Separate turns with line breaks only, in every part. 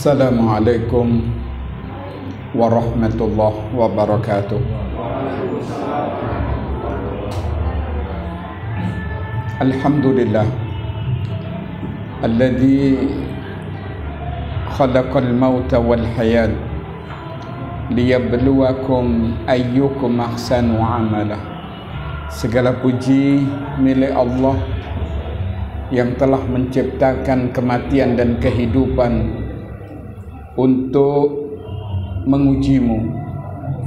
Assalamualaikum warahmatullahi wabarakatuh. Alhamdulillah alladzi khalaqal mauta wal hayat liyabluwakum ayyukum ahsanu amala. Segala puji milik Allah yang telah menciptakan kematian dan kehidupan untuk mengujimu,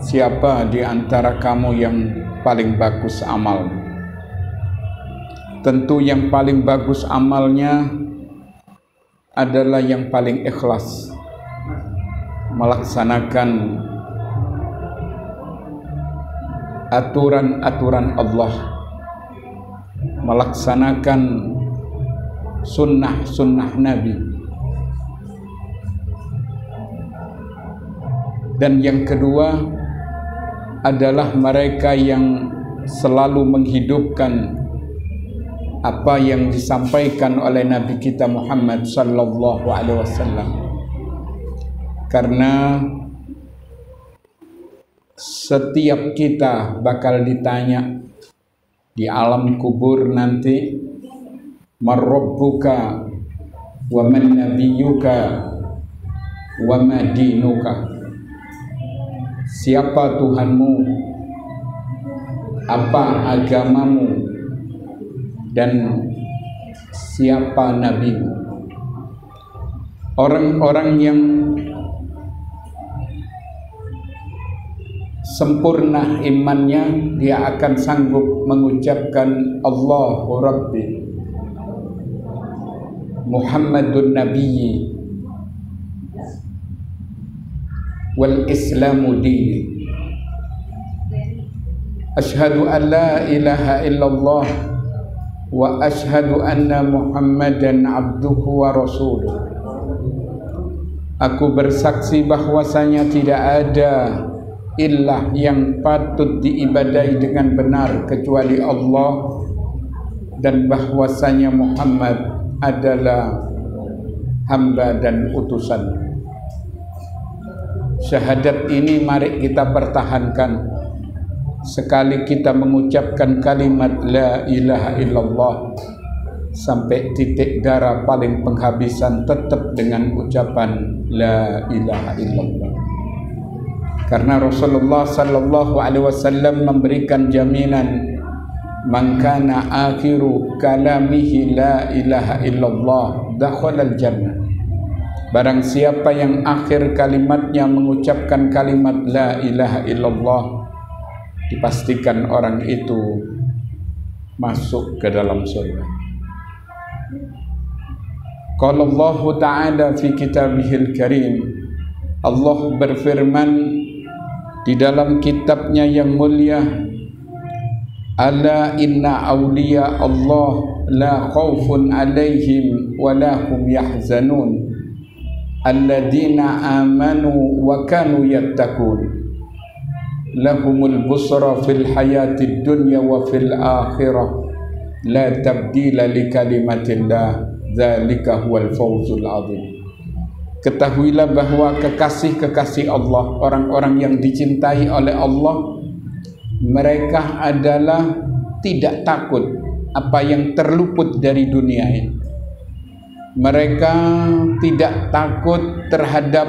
siapa di antara kamu yang paling bagus amal. Tentu yang paling bagus amalnya adalah yang paling ikhlas melaksanakan aturan-aturan Allah, melaksanakan sunnah-sunnah Nabi. Dan yang kedua adalah mereka yang selalu menghidupkan apa yang disampaikan oleh Nabi kita Muhammad sallallahu alaihi wasallam. Karena setiap kita bakal ditanya di alam kubur nanti, man rabbuka wa man nabiyyuka wa ma dinuka. Siapa Tuhanmu, apa agamamu, dan siapa nabimu. Orang-orang yang sempurna imannya, dia akan sanggup mengucapkan Allahu Rabbi, Muhammadun Nabiyyi, wal Islamu dini. Asyhadu an la ilaha illallah wa asyhadu anna Muhammadan abduhu wa rasuluh. Aku bersaksi bahwasanya tidak ada ilah yang patut diibadahi dengan benar kecuali Allah, dan bahwasanya Muhammad adalah hamba dan utusan. Syahadat ini mari kita pertahankan. Sekali kita mengucapkan kalimat la ilaha illallah sampai titik darah paling penghabisan, tetap dengan ucapan la ilaha illallah. Karena Rasulullah sallallahu alaihi wasallam memberikan jaminan, man kana akhiru kalamihi la ilaha illallah dakhalal jannah. Barang siapa yang akhir kalimatnya mengucapkan kalimat la ilaha illallah, dipastikan orang itu masuk ke dalam surga. Qala Allah Ta'ala fi kitabihil karim, Allah berfirman di dalam kitabnya yang mulia, ala inna awliya Allah la khawfun alaihim wa la hum yahzanun alladzina amanu wa kanu yattaqun lahumul busra fil hayatid dunya wa fil akhirah la tabdila li kalimatillah dzalika huwal fawzul azim. Ketahuilah bahwa kekasih-kekasih Allah, orang-orang yang dicintai oleh Allah, mereka adalah tidak takut apa yang terluput dari dunia ini. Mereka tidak takut terhadap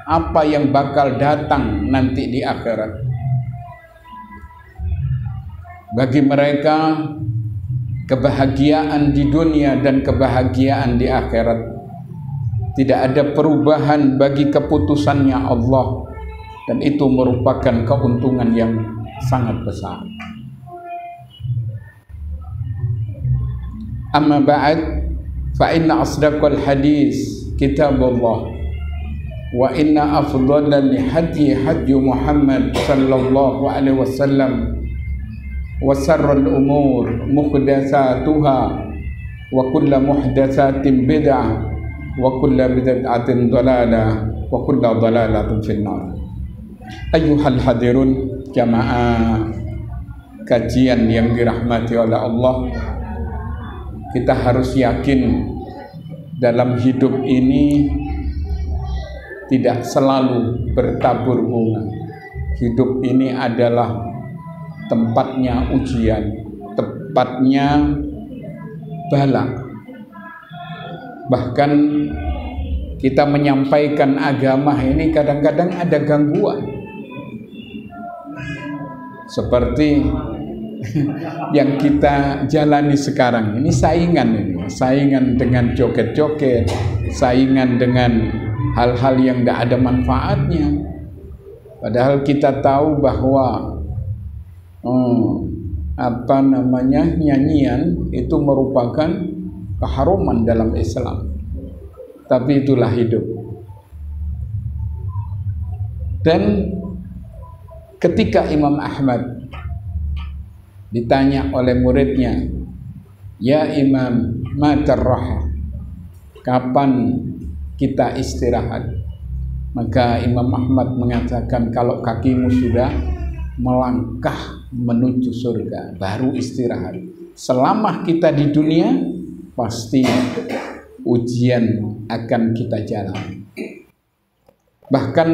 apa yang bakal datang nanti di akhirat. Bagi mereka, kebahagiaan di dunia dan kebahagiaan di akhirat, tidak ada perubahan bagi keputusannya Allah, dan itu merupakan keuntungan yang sangat besar. Amma ba'd, fa inna asdaqal hadis kitabullah wa inna afdhalal hadi hadi Muhammad sallallahu alaihi wasallam wa sarral umur muhdatsatuha wa kullu muhdatsatin bid'ah wa kullu bid'atin dhalalah wa kullu dhalalatin finnar. Ayyuhal hadirun, jamaah kajian yang dirahmati oleh Allah, kita harus yakin dalam hidup ini tidak selalu bertabur bunga. Hidup ini adalah tempatnya ujian, tempatnya bala. Bahkan kita menyampaikan agama ini kadang-kadang ada gangguan. Seperti yang kita jalani sekarang ini, saingan dengan joget-joget, saingan dengan hal-hal yang tidak ada manfaatnya. Padahal kita tahu bahwa nyanyian itu merupakan keharuman dalam Islam. Tapi itulah hidup. Dan ketika Imam Ahmad ditanya oleh muridnya, "Ya Imam, matar raha?" Kapan kita istirahat? Maka Imam Ahmad mengatakan, kalau kakimu sudah melangkah menuju surga, baru istirahat. Selama kita di dunia, pasti ujian akan kita jalani. Bahkan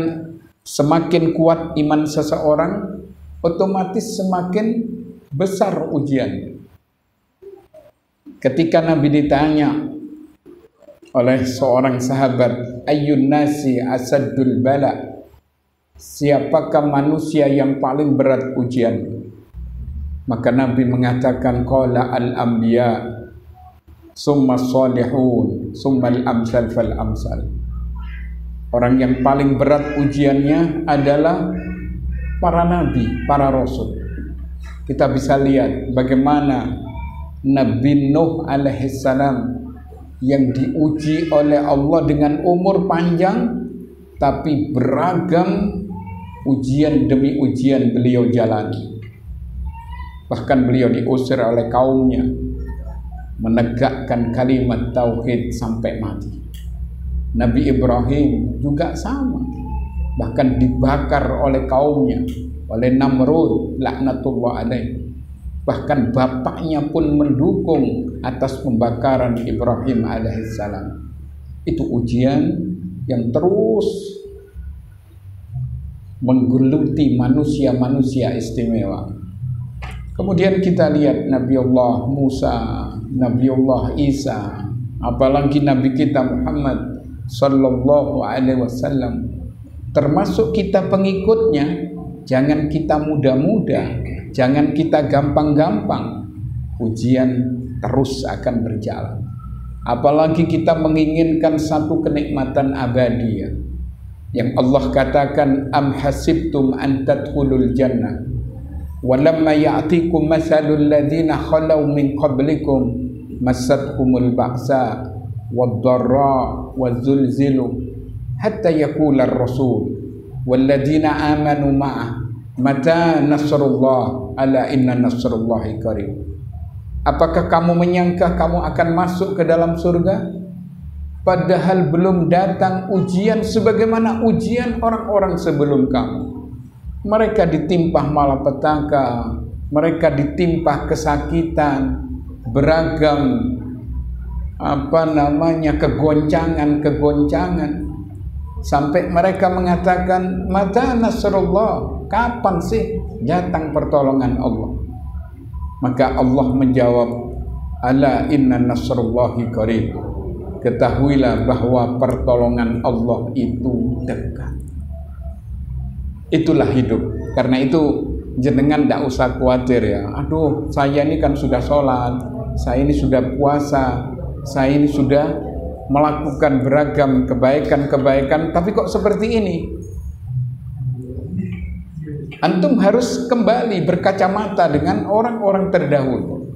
semakin kuat iman seseorang, otomatis semakin besar ujian. Ketika Nabi ditanya oleh seorang sahabat, ayyun nasi asaddul bala, siapakah manusia yang paling berat ujian? Maka Nabi mengatakan, qala al-anbiya, summa salihun, summa al-amsal fal amsal. Orang yang paling berat ujiannya adalah para nabi, para rasul. Kita bisa lihat bagaimana Nabi Nuh alaihissalam yang diuji oleh Allah dengan umur panjang, tapi beragam ujian demi ujian beliau jalani. Bahkan beliau diusir oleh kaumnya, menegakkan kalimat tauhid sampai mati. Nabi Ibrahim juga sama, bahkan dibakar oleh kaumnya, oleh Namrud laknatullah alaih. Bahkan bapaknya pun mendukung atas pembakaran Ibrahim alaihissalam. Itu ujian yang terus menggeluti manusia-manusia istimewa. Kemudian kita lihat Nabi Allah Musa, Nabi Allah Isa, apalagi Nabi kita Muhammad sallallahu alaihi wasallam. Termasuk kita pengikutnya, jangan kita muda-muda, jangan kita gampang-gampang. Ujian terus akan berjalan. Apalagi kita menginginkan satu kenikmatan abadi yang Allah katakan, am hasibtum an tadkhulul jannah walamma ya'tikum mathalul ladzina khalau min qablikum massatkumul ba'sa wad-dharra waz-zulzilu hatta yaqula ar-rasul walladzina amanu ma'ah mata nasrullah ala inna nasrullahi qarib. Apakah kamu menyangka kamu akan masuk ke dalam surga padahal belum datang ujian sebagaimana ujian orang-orang sebelum kamu? Mereka ditimpa malapetaka, mereka ditimpa kesakitan, beragam kegoncangan, sampai mereka mengatakan, mata nasrullah, kapan sih datang pertolongan Allah? Maka Allah menjawab, ala inna nasrullahi qarib, ketahuilah bahwa pertolongan Allah itu dekat. Itulah hidup. Karena itu jenengan tidak usah khawatir ya, aduh saya ini kan sudah sholat, saya ini sudah puasa, saya ini sudah melakukan beragam kebaikan-kebaikan, tapi kok seperti ini? Antum harus kembali berkacamata dengan orang-orang terdahulu.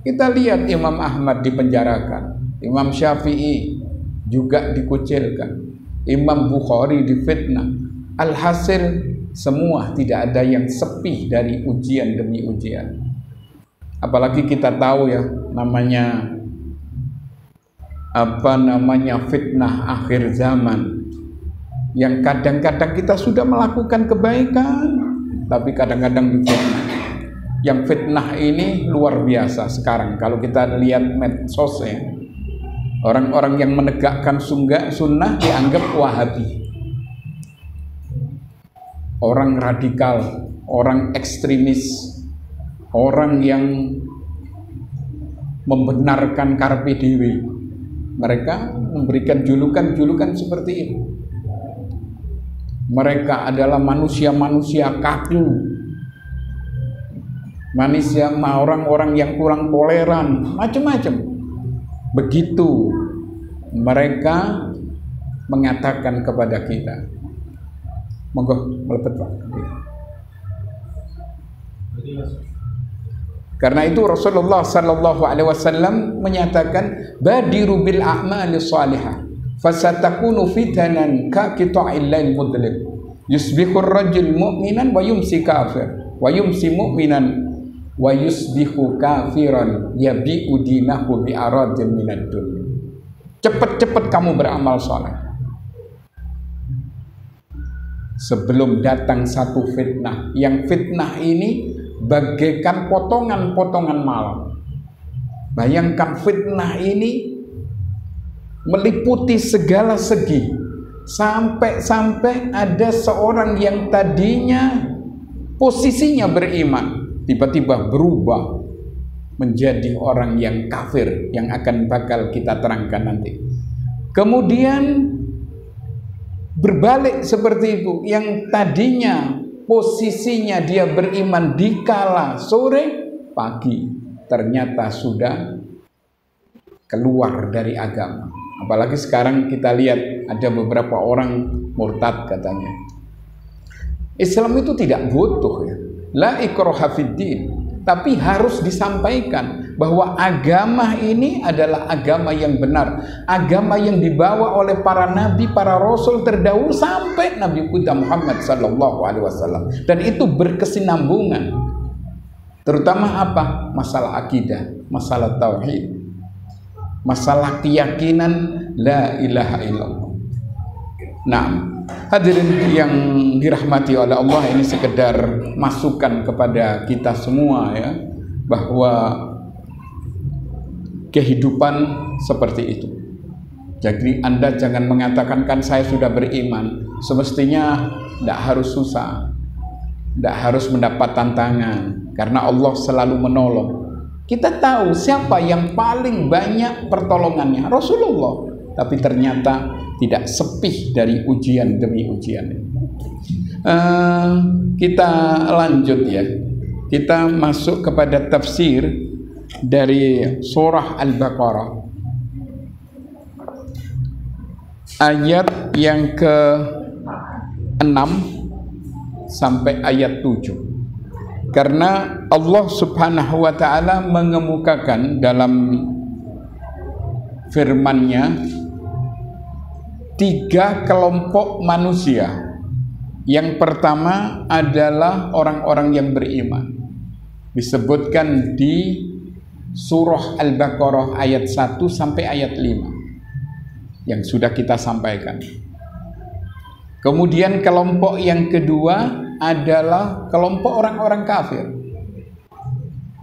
Kita lihat Imam Ahmad dipenjarakan, Imam Syafi'i juga dikucilkan, Imam Bukhari difitnah. Alhasil semua tidak ada yang sepi dari ujian demi ujian. Apalagi kita tahu ya, namanya fitnah akhir zaman, yang kadang-kadang kita sudah melakukan kebaikan tapi kadang-kadang difitnah. Yang fitnah ini luar biasa sekarang. Kalau kita lihat medsos ya, Orang-orang yang menegakkan sunnah dianggap Wahabi. Orang radikal, orang ekstremis, orang yang membenarkan Carpe Diem. Mereka memberikan julukan-julukan seperti itu. Mereka adalah manusia-manusia kaku, manusia orang-orang yang kurang toleran, macam-macam. Begitu mereka mengatakan kepada kita. Monggo melepet Pak. Karena itu Rasulullah sallallahu alaihi wasallam menyatakan badiru bil a'mali shalihah fasatakunu fitanan ka qita'il lail mudlim yusbihu ar-rajul mu'minan wa yumsi kafir wa yumsi mu'minan wa yusbihu kafiran yabi'u dinahu bi aradin minad dunya. Cepat-cepat kamu beramal saleh sebelum datang satu fitnah, yang fitnah ini bagaikan potongan-potongan malam. Bayangkan fitnah ini meliputi segala segi, sampai ada seorang yang tadinya posisinya beriman tiba-tiba berubah menjadi orang yang kafir, yang akan bakal kita terangkan nanti. Kemudian berbalik seperti itu, yang tadinya posisinya dia beriman di kala sore, pagi ternyata sudah keluar dari agama. Apalagi sekarang kita lihat ada beberapa orang murtad katanya. Islam itu tidak butuh ya, la ikraha fiddin, tapi harus disampaikan bahwa agama ini adalah agama yang benar, agama yang dibawa oleh para nabi, para rasul terdahulu sampai Nabi kita Muhammad sallallahu alaihi wasallam, dan itu berkesinambungan. Terutama apa? Masalah akidah, masalah tauhid, masalah keyakinan la ilaha illallah. Nah, hadirin yang dirahmati oleh Allah, ini sekedar masukan kepada kita semua ya, bahwa kehidupan seperti itu. Jadi Anda jangan mengatakan kan saya sudah beriman. Semestinya tidak harus susah, tidak harus mendapat tantangan, karena Allah selalu menolong. Kita tahu siapa yang paling banyak pertolongannya, Rasulullah. Tapi ternyata tidak sepi dari ujian demi ujian. Kita lanjut ya. Kita masuk kepada tafsir dari surah Al-Baqarah ayat yang ke-6 sampai ayat 7. Karena Allah Subhanahu wa taala mengemukakan dalam firman-Nya 3 kelompok manusia. Yang pertama adalah orang-orang yang beriman. Disebutkan di surah Al-Baqarah ayat 1 sampai ayat 5 yang sudah kita sampaikan. Kemudian kelompok yang kedua adalah kelompok orang-orang kafir.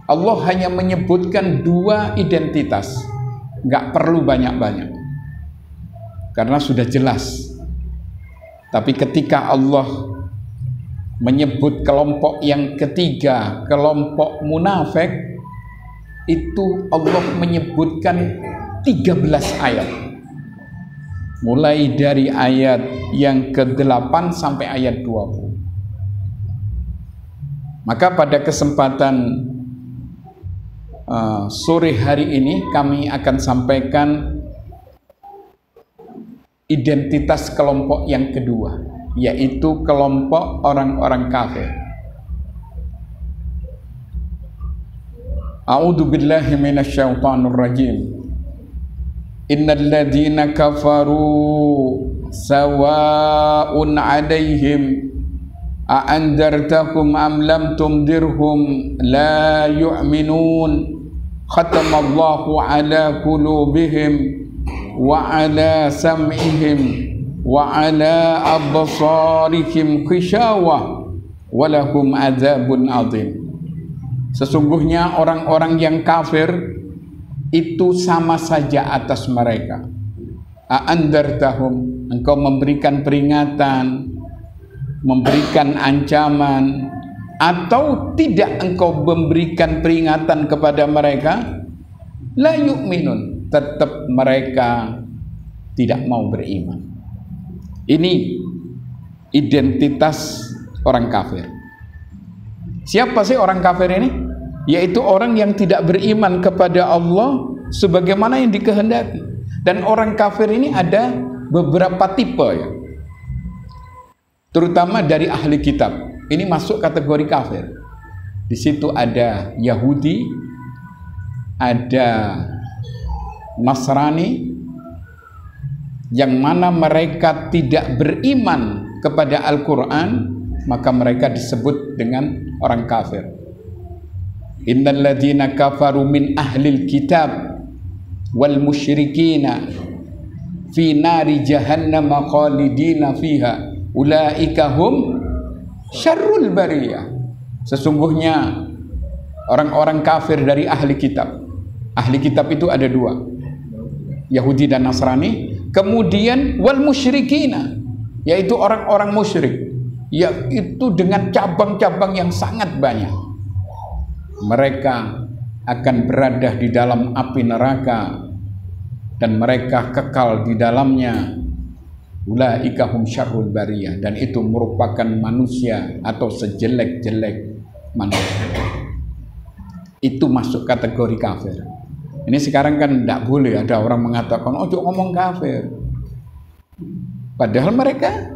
Allah hanya menyebutkan 2 identitas, nggak perlu banyak-banyak karena sudah jelas. Tapi ketika Allah menyebut kelompok yang ketiga, kelompok munafik, itu Allah menyebutkan 13 ayat, mulai dari ayat yang ke-8 sampai ayat 20. Maka pada kesempatan sore hari ini kami akan sampaikan identitas kelompok yang kedua, yaitu kelompok orang-orang kafir. A'udzu billahi minasyaitonir rajim. Innal ladzina kafaru sawa'un 'alaihim a anzartakum am lam tundirhum la yu'minun. Khatamallahu 'ala qulubihim wa 'ala sam'ihim wa 'ala absarihim khishawah wa lahum 'adzabun 'adzim. Sesungguhnya orang-orang yang kafir itu sama saja atas mereka. A'andartahum, engkau memberikan peringatan, memberikan ancaman, atau tidak engkau memberikan peringatan kepada mereka, la yu'minun, tetap mereka tidak mau beriman. Ini identitas orang kafir. Siapa sih orang kafir ini? Yaitu orang yang tidak beriman kepada Allah sebagaimana yang dikehendaki. Dan orang kafir ini ada beberapa tipe ya. Terutama dari ahli kitab. Ini masuk kategori kafir. Di situ ada Yahudi, ada Nasrani, yang mana mereka tidak beriman kepada Al-Quran, maka mereka disebut dengan orang kafir. Innal ladzina kafaru min ahlil kitab wal musyrikina fi nari jahannam khalidina fiha ulaika hum syarrul bariyah. Sesungguhnya orang-orang kafir dari ahli kitab. Ahli kitab itu ada dua, Yahudi dan Nasrani. Kemudian wal musyrikina, yaitu orang-orang musyrik, yaitu dengan cabang-cabang yang sangat banyak. Mereka akan berada di dalam api neraka dan mereka kekal di dalamnya. Ulaika hum syarrul bariyah, dan itu merupakan manusia atau sejelek-jelek manusia. Itu masuk kategori kafir. Ini sekarang kan tidak boleh ada orang mengatakan, oh jangan ngomong kafir. Padahal mereka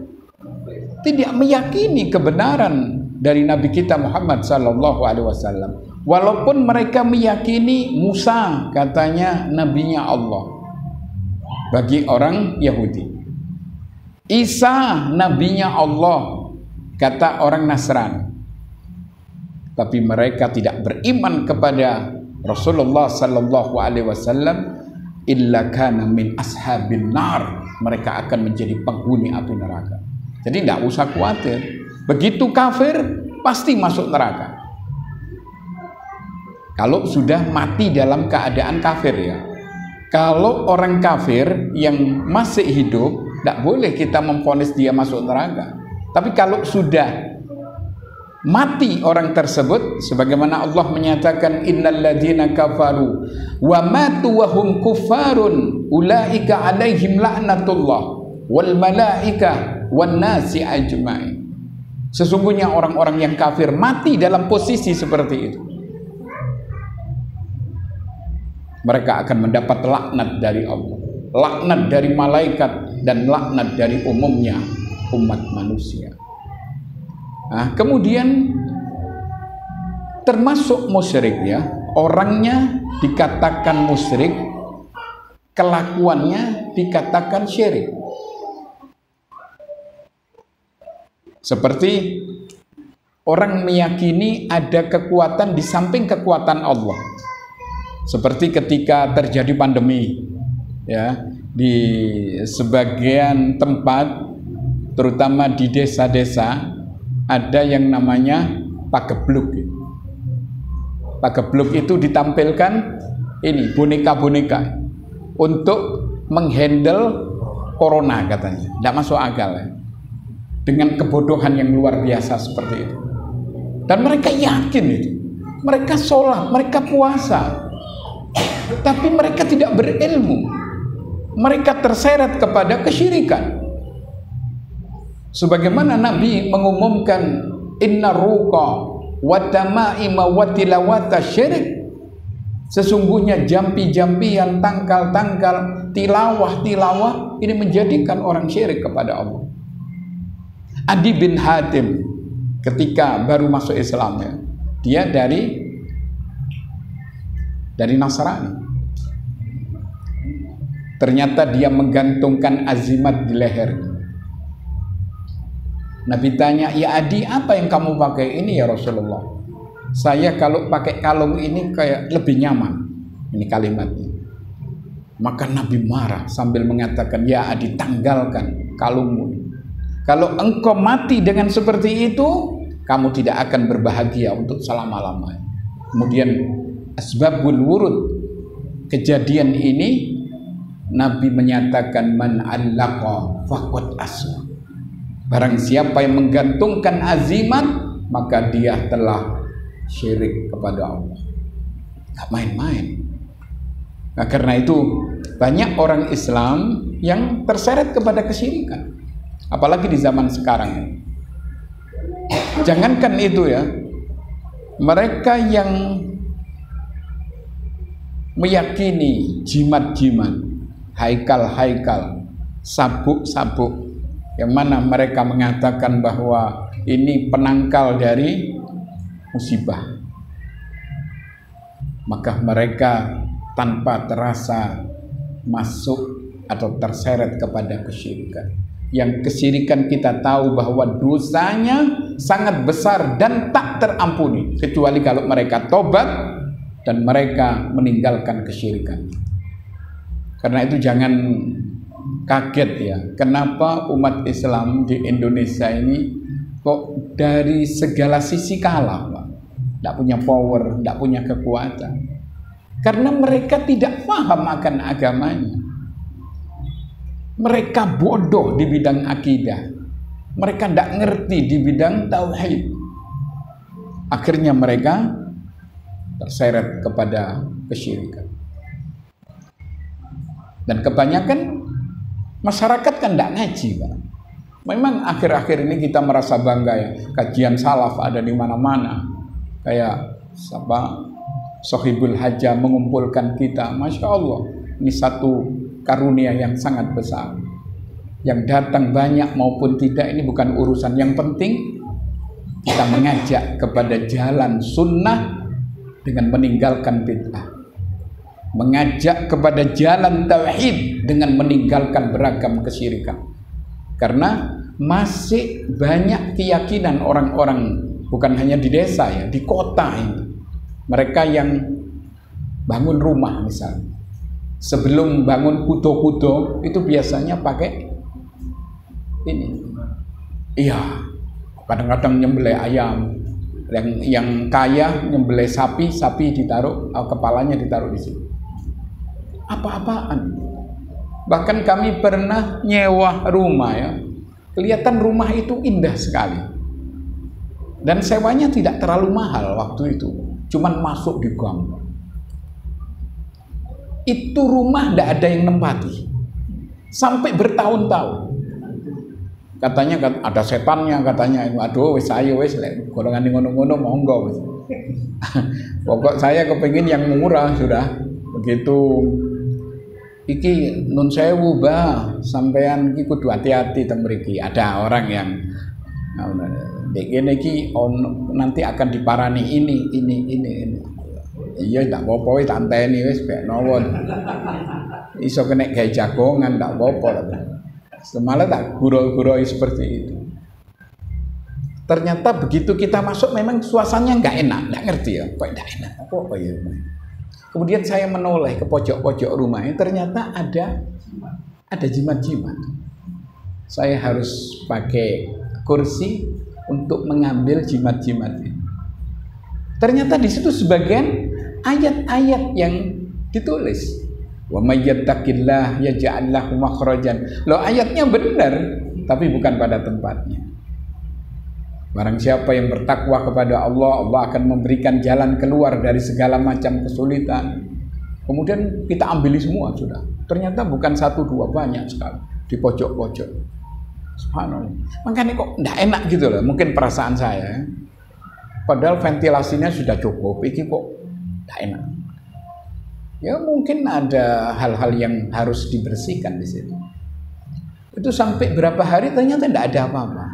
tidak meyakini kebenaran dari Nabi kita Muhammad sallallahu alaihi wasallam. Walaupun mereka meyakini Musa katanya nabinya Allah bagi orang Yahudi, Isa nabinya Allah kata orang Nasrani, tapi mereka tidak beriman kepada Rasulullah sallallahu alaihi wasallam. Illa kana min ashabin nar, mereka akan menjadi penghuni api neraka. Jadi tidak usah khawatir, begitu kafir pasti masuk neraka. Kalau sudah mati dalam keadaan kafir ya. Kalau orang kafir yang masih hidup, tidak boleh kita memvonis dia masuk neraka. Tapi kalau sudah mati orang tersebut, sebagaimana Allah menyatakan innal ladzina kafaru wa matu wa hum kuffarun ulaika alaihim la'natullah wal malaikah wan nasi ajmain. Sesungguhnya orang-orang yang kafir mati dalam posisi seperti itu, mereka akan mendapat laknat dari Allah, laknat dari malaikat, dan laknat dari umumnya umat manusia. Nah, kemudian termasuk musyrik ya, orangnya dikatakan musyrik, kelakuannya dikatakan syirik. Seperti orang meyakini ada kekuatan di samping kekuatan Allah. Seperti ketika terjadi pandemi ya, di sebagian tempat terutama di desa-desa ada yang namanya pagebluk. Pagebluk itu ditampilkan ini boneka-boneka untuk menghandle corona katanya. Tidak masuk akal ya. Dengan kebodohan yang luar biasa seperti itu. Dan mereka yakin itu. Mereka sholat, mereka puasa. Tapi mereka tidak berilmu. Mereka terseret kepada kesyirikan. Sebagaimana Nabi mengumumkan inna ruqa wa tamaima wa tilawata syirik. Sesungguhnya jampi-jampian, tangkal-tangkal, tilawah-tilawah ini menjadikan orang syirik kepada Allah. Adi bin Hatim ketika baru masuk Islam ya, dia dari Nasrani. Ternyata dia menggantungkan azimat di lehernya. Nabi tanya, ya Adi, apa yang kamu pakai ini ya Rasulullah? Saya kalau pakai kalung ini kayak lebih nyaman. Ini kalimatnya. Maka Nabi marah sambil mengatakan, ya Adi, tanggalkan kalungmu. Kalau engkau mati dengan seperti itu, kamu tidak akan berbahagia untuk selama-lamanya. Kemudian asbabul wurud, kejadian ini Nabi menyatakan man allaqa faqad asya. Barang siapa yang menggantungkan azimat, maka dia telah syirik kepada Allah. Gak main-main. Nah, karena itu banyak orang Islam yang terseret kepada kesyirikan, apalagi di zaman sekarang. Jangankan itu ya, mereka yang meyakini jimat-jimat, haikal-haikal, sabuk-sabuk, yang mana mereka mengatakan bahwa ini penangkal dari musibah, maka mereka tanpa terasa masuk atau terseret kepada kesyirikan. Yang kesyirikan kita tahu bahwa dosanya sangat besar dan tak terampuni, kecuali kalau mereka tobat dan mereka meninggalkan kesyirikan. Karena itu jangan kaget ya, kenapa umat Islam di Indonesia ini kok dari segala sisi kalah, Pak. Tidak punya power, tidak punya kekuatan. Karena mereka tidak paham akan agamanya. Mereka bodoh di bidang akidah. Mereka tidak ngerti di bidang tauhid. Akhirnya mereka terseret kepada kesyirikan. Dan kebanyakan masyarakat kan tidak ngaji, Pak. Memang akhir-akhir ini kita merasa bangga ya, kajian salaf ada di mana-mana. Kayak Sohibul Hajjah mengumpulkan kita, Masya Allah, ini satu karunia yang sangat besar. Yang datang banyak maupun tidak ini bukan urusan. Yang penting kita mengajak kepada jalan sunnah dengan meninggalkan bid'ah, mengajak kepada jalan tauhid dengan meninggalkan beragam kesyirikan. Karena masih banyak keyakinan orang-orang, bukan hanya di desa ya, di kota ini. Mereka yang bangun rumah misalnya, sebelum bangun kudo-kudo itu biasanya pakai ini. Iya, kadang-kadang nyembelih ayam. Yang kaya nyembelih sapi ditaruh, kepalanya ditaruh di situ. Apa-apaan. Bahkan kami pernah nyewa rumah ya, kelihatan rumah itu indah sekali, dan sewanya tidak terlalu mahal waktu itu, cuman masuk di gang. Itu rumah tidak ada yang nempati sampai bertahun-tahun. Katanya ada setannya, katanya. Aduh, wis ayo wis lek golongan ngono-ngono monggo wis. Pokok saya kepengin yang murah sudah. Begitu iki nun sewu bah, sampean iki kudu hati-hati teng mriki. Ada orang yang begini iki nanti akan diparani ini. Iya ndak apa-apa wis tak anteni wis bek nawon. Iso kena gawe jagongan ndak apa-apa. Semalah tak gurau-gurau seperti itu. Ternyata begitu kita masuk memang suasananya nggak enak, nggak ngerti ya, kok nggak enak apa ya. Kemudian saya menoleh ke pojok-pojok rumahnya, ternyata ada jimat-jimat. Saya harus pakai kursi untuk mengambil jimat-jimat ini. Ternyata di situ sebagian ayat-ayat yang ditulis. Wa may yattaqillah yaj'al lahu makhrajan. Loh, ayatnya benar, tapi bukan pada tempatnya. Barang siapa yang bertakwa kepada Allah, Allah akan memberikan jalan keluar dari segala macam kesulitan. Kemudian kita ambil semua sudah. Ternyata bukan satu dua, banyak sekali di pojok-pojok. Subhanallah. Makanya kok enggak enak gitu loh, mungkin perasaan saya. Padahal ventilasinya sudah cukup, ini kok enggak enak. Ya mungkin ada hal-hal yang harus dibersihkan di situ. Itu sampai berapa hari ternyata enggak ada apa-apa.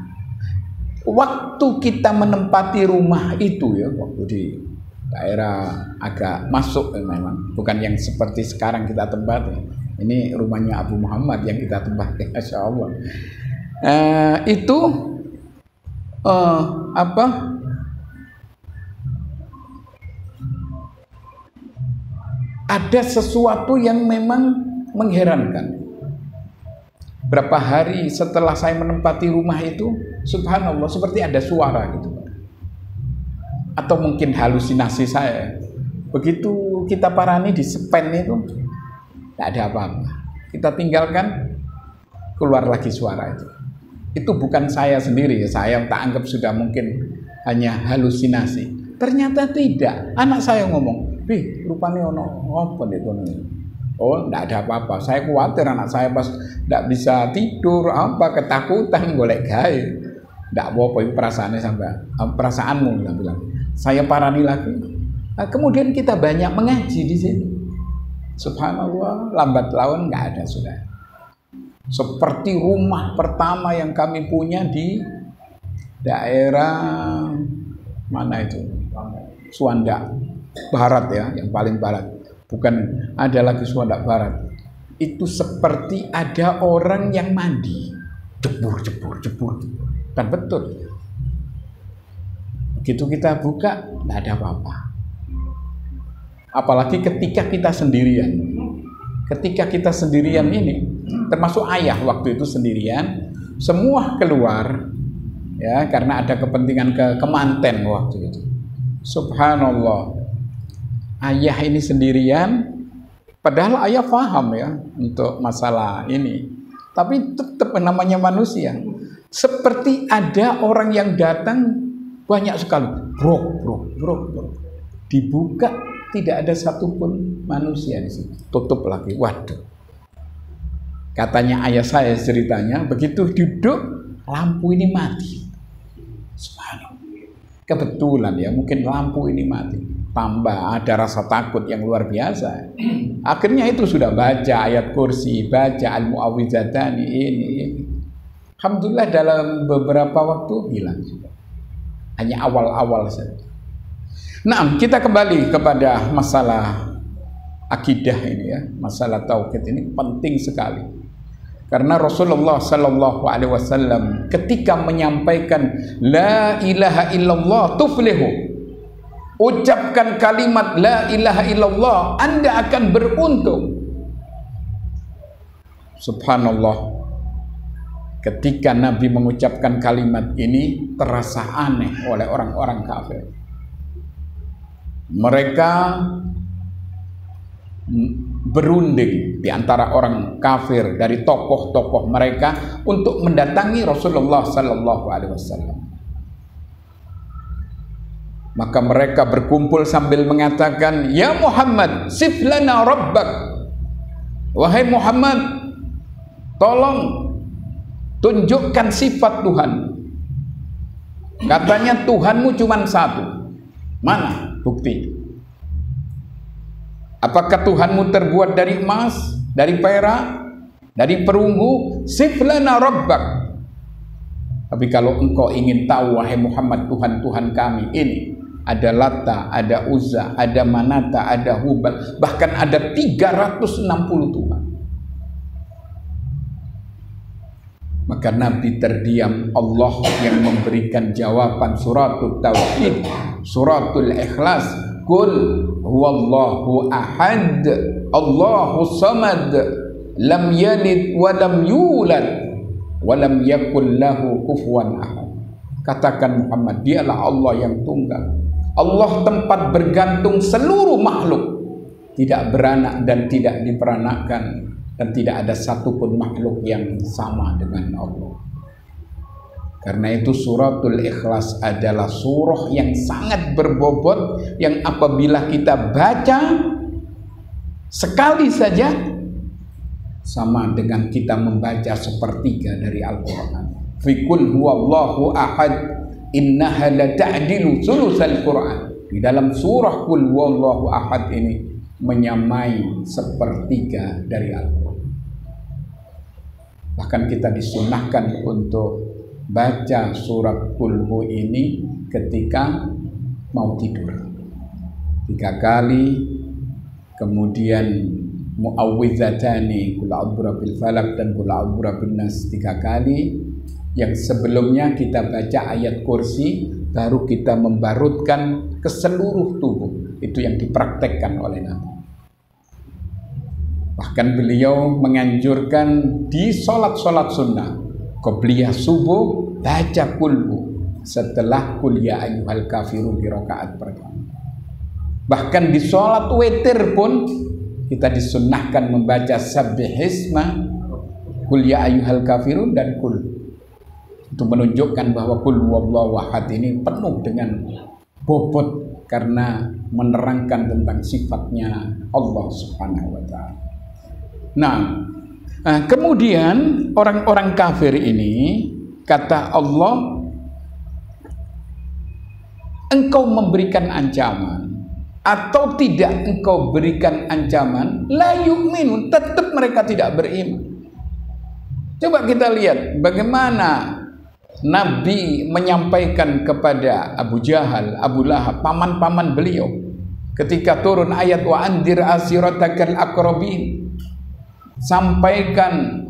Waktu kita menempati rumah itu ya, waktu di daerah agak masuk memang, bukan yang seperti sekarang kita tempati. Ini rumahnya Abu Muhammad yang kita tempati, Masya Allah. Itu ada sesuatu yang memang mengherankan. Berapa hari setelah saya menempati rumah itu, subhanallah, seperti ada suara gitu. Atau mungkin halusinasi saya. Begitu kita parani di spen itu tidak ada apa-apa. Kita tinggalkan, keluar lagi suara itu. Itu bukan saya sendiri, saya tak anggap sudah mungkin hanya halusinasi. Ternyata tidak. Anak saya ngomong, "Bi, rupanya ono apa itu?" Oh, tidak ada apa-apa. Saya khawatir anak saya pas tidak bisa tidur, apa ketakutan golek gawe. Tidak apa-apa perasaannya sampai perasaanmu, bilang. Saya parani lagi. Nah, kemudian kita banyak mengaji di sini. Subhanallah, lambat laun nggak ada sudah. Seperti rumah pertama yang kami punya di daerah mana itu? Suanda Barat ya, yang paling barat. Bukan ada lagi Suanda Barat. Itu seperti ada orang yang mandi, jebur. Dan betul. Begitu kita buka, nggak ada apa-apa. Apalagi ketika kita sendirian. Ketika kita sendirian ini, termasuk ayah waktu itu sendirian, semua keluar ya karena ada kepentingan ke kemanten waktu itu. Subhanallah. Ayah ini sendirian, padahal ayah paham ya untuk masalah ini. Tapi tetap namanya manusia. Seperti ada orang yang datang banyak sekali. Brok. Dibuka, tidak ada satupun manusia di situ. Tutup lagi. Waduh. Katanya ayah saya ceritanya, begitu duduk, lampu ini mati. Subhanallah. Kebetulan ya, mungkin lampu ini mati. Tambah ada rasa takut yang luar biasa. Akhirnya itu sudah baca ayat kursi, baca al-mu'awwidhatani ini. Alhamdulillah dalam beberapa waktu hilang juga. Hanya awal-awal saja. Nah, kita kembali kepada masalah akidah ini ya, masalah tauhid ini penting sekali. Karena Rasulullah sallallahu alaihi wasallam ketika menyampaikan la ilaha illallah tuflihu, ucapkan kalimat la ilaha illallah, Anda akan beruntung. Subhanallah. Ketika Nabi mengucapkan kalimat ini terasa aneh oleh orang-orang kafir. Mereka berunding di antara orang kafir dari tokoh-tokoh mereka untuk mendatangi Rasulullah sallallahu alaihi wasallam. Maka mereka berkumpul sambil mengatakan, "Ya Muhammad, sif lana rabbak." Wahai Muhammad, tolong tunjukkan sifat Tuhan. Katanya Tuhanmu cuma satu. Mana bukti? Apakah Tuhanmu terbuat dari emas, dari perak, dari perunggu? Sif lana rabbak. Tapi kalau engkau ingin tahu wahai Muhammad Tuhan-Tuhan kami ini, ada Lata, ada Uzza, ada Manata, ada Hubal, bahkan ada 360 Tuhan. Maka Nabi terdiam. Allah yang memberikan jawaban suratul tauhid, suratul ikhlas. Qul huwallahu ahad, Allahu samad, lam yalid wa lam yulad wa lam yakul lahu kufuwan ahad. Katakan Muhammad, dialah Allah yang tunggal. Allah tempat bergantung seluruh makhluk, tidak beranak dan tidak diperanakkan, dan tidak ada satupun makhluk yang sama dengan Allah. Karena itu suratul ikhlas adalah surah yang sangat berbobot, yang apabila kita baca sekali saja sama dengan kita membaca sepertiga dari Al-Quran. Fikul huwallahu ahad innaha la ta'dilu sulusal Quran. Di dalam surah Qul huwallahu ahad ini menyamai sepertiga dari Al-Quran. Bahkan kita disunahkan untuk baca surat Qul Hu ini ketika mau tidur 3 kali, kemudian mu'awwidhatani, Qul a'udzu birabbil falaq dan Qul a'udzu birabbin nas 3 kali. Yang sebelumnya kita baca ayat kursi, baru kita membarutkan ke seluruh tubuh. Itu yang dipraktekkan oleh Nabi. Bahkan beliau menganjurkan di sholat-sholat sunnah, qobliyah subuh, baca Qul Hu setelah Qul ya ayyuhal kafirun di rakaat pertama. Bahkan di sholat witir pun kita disunnahkan membaca sabbihisma, kul ya ayyuhal kafirun, dan kul. Itu menunjukkan bahwa kul huwallahu ahad ini penuh dengan bobot karena menerangkan tentang sifatnya Allah Subhanahu wa ta'ala. Nah, kemudian orang-orang kafir ini, kata Allah, engkau memberikan ancaman atau tidak engkau berikan ancaman, la yu'minun, tetap mereka tidak beriman. Coba kita lihat bagaimana Nabi menyampaikan kepada Abu Jahal, Abu Lahab, paman-paman beliau, ketika turun ayat wa andir asiratakal aqrabin, sampaikan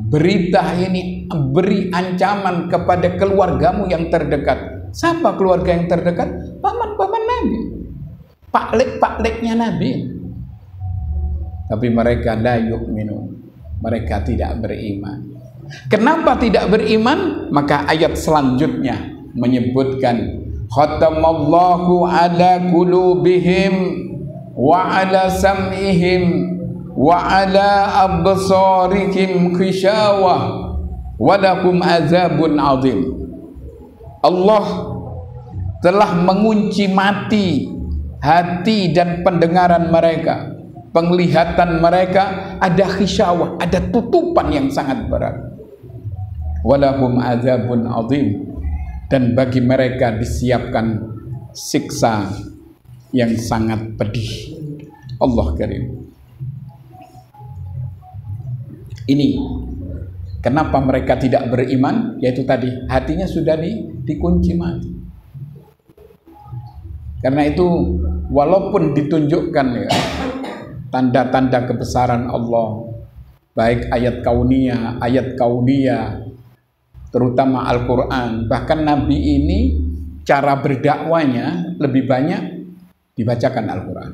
berita ini, beri ancaman kepada keluargamu yang terdekat. Siapa keluarga yang terdekat? Paman-paman Nabi, paklik-pakliknya Nabi. Tapi mereka la yu'minun, mereka tidak beriman. Kenapa tidak beriman? Maka ayat selanjutnya menyebutkan khatamallahu ala qulubihim wa ala sam'ihim wa ala absarihim khishawah wa lahum azabun azim. Allah telah mengunci mati hati dan pendengaran mereka, penglihatan mereka, ada khisyawah, ada tutupan yang sangat berat. Walahum azabun azim, dan bagi mereka disiapkan siksa yang sangat pedih. Allah karim. Ini kenapa mereka tidak beriman, yaitu tadi hatinya sudah dikunci mati. Karena itu walaupun ditunjukkan ya tanda-tanda kebesaran Allah, baik ayat kauniyah, terutama Al-Quran, bahkan Nabi ini cara berdakwanya lebih banyak dibacakan Al-Quran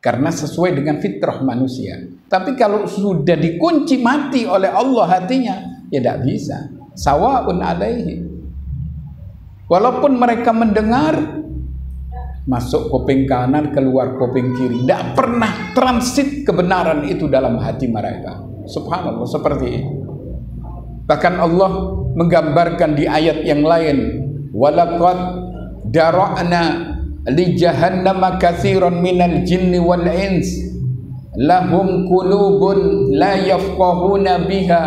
karena sesuai dengan fitrah manusia. Tapi kalau sudah dikunci mati oleh Allah hatinya, ya tidak bisa. Sawa'un alaihi, walaupun mereka mendengar, masuk kuping kanan, keluar kuping kiri, tidak pernah transit kebenaran itu dalam hati mereka. Subhanallah, seperti itu. Bahkan Allah menggambarkan di ayat yang lain, walaqad dara'na li jahannama katsiran minal jinni wal ins lahum qulubun la yafqahuna biha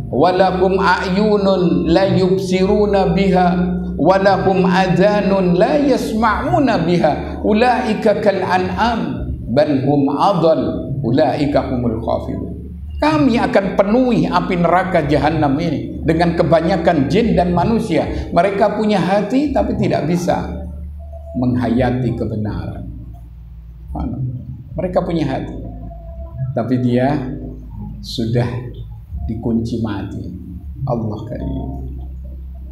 wa lahum a'yunun la yubsiruna biha wa lahum adhanun la yasma'una biha ulaika kal an'am bal hum adall ulaika humul ghafilun. Kami akan penuhi api neraka jahanam ini dengan kebanyakan jin dan manusia. Mereka punya hati tapi tidak bisa menghayati kebenaran. Mereka punya hati tapi dia sudah dikunci mati. Allah karim.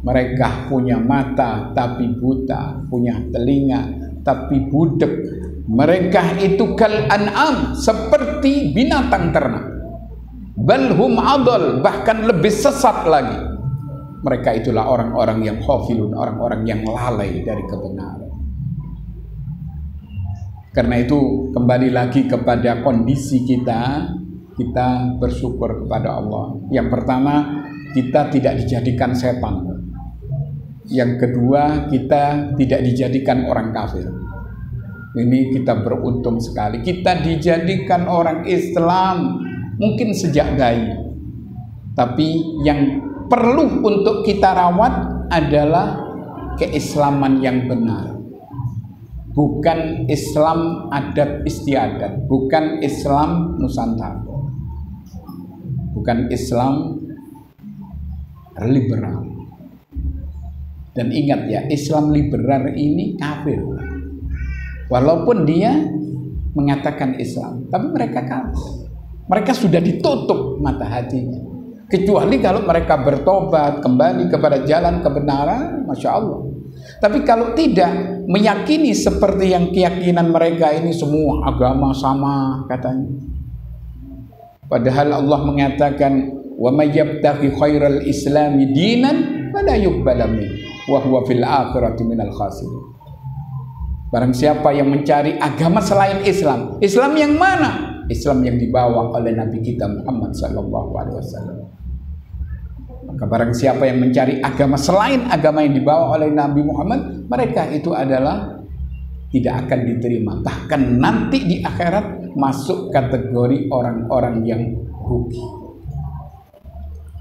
Mereka punya mata tapi buta, punya telinga tapi budek. Mereka itu kal an'am, seperti binatang ternak. Balhum adol, bahkan lebih sesat lagi. Mereka itulah orang-orang yang khafilun, orang-orang yang lalai dari kebenaran. Karena itu kembali lagi kepada kondisi kita bersyukur kepada Allah. Yang pertama, kita tidak dijadikan setan. Yang kedua, kita tidak dijadikan orang kafir. Ini kita beruntung sekali. Kita dijadikan orang Islam mungkin sejak bayi, tapi yang perlu untuk kita rawat adalah keislaman yang benar, bukan Islam adat istiadat, bukan Islam Nusantara, bukan Islam liberal. Dan ingat ya, Islam liberal ini kafir, walaupun dia mengatakan Islam, tapi mereka kafir. Mereka sudah ditutup mata hatinya. Kecuali kalau mereka bertobat, kembali kepada jalan kebenaran, Masya Allah. Tapi kalau tidak, meyakini seperti yang keyakinan mereka ini semua agama sama katanya. Padahal Allah mengatakan, wa may yabtaghi khairal islami dinan fala yuqbala min wa huwa fil akhirati minal khasirin. Barang siapa yang mencari agama selain Islam, Islam yang mana? Islam yang dibawa oleh Nabi kita Muhammad SAW. Maka barang siapa yang mencari agama selain agama yang dibawa oleh Nabi Muhammad, mereka itu adalah tidak akan diterima. Bahkan nanti di akhirat masuk kategori orang-orang yang rugi.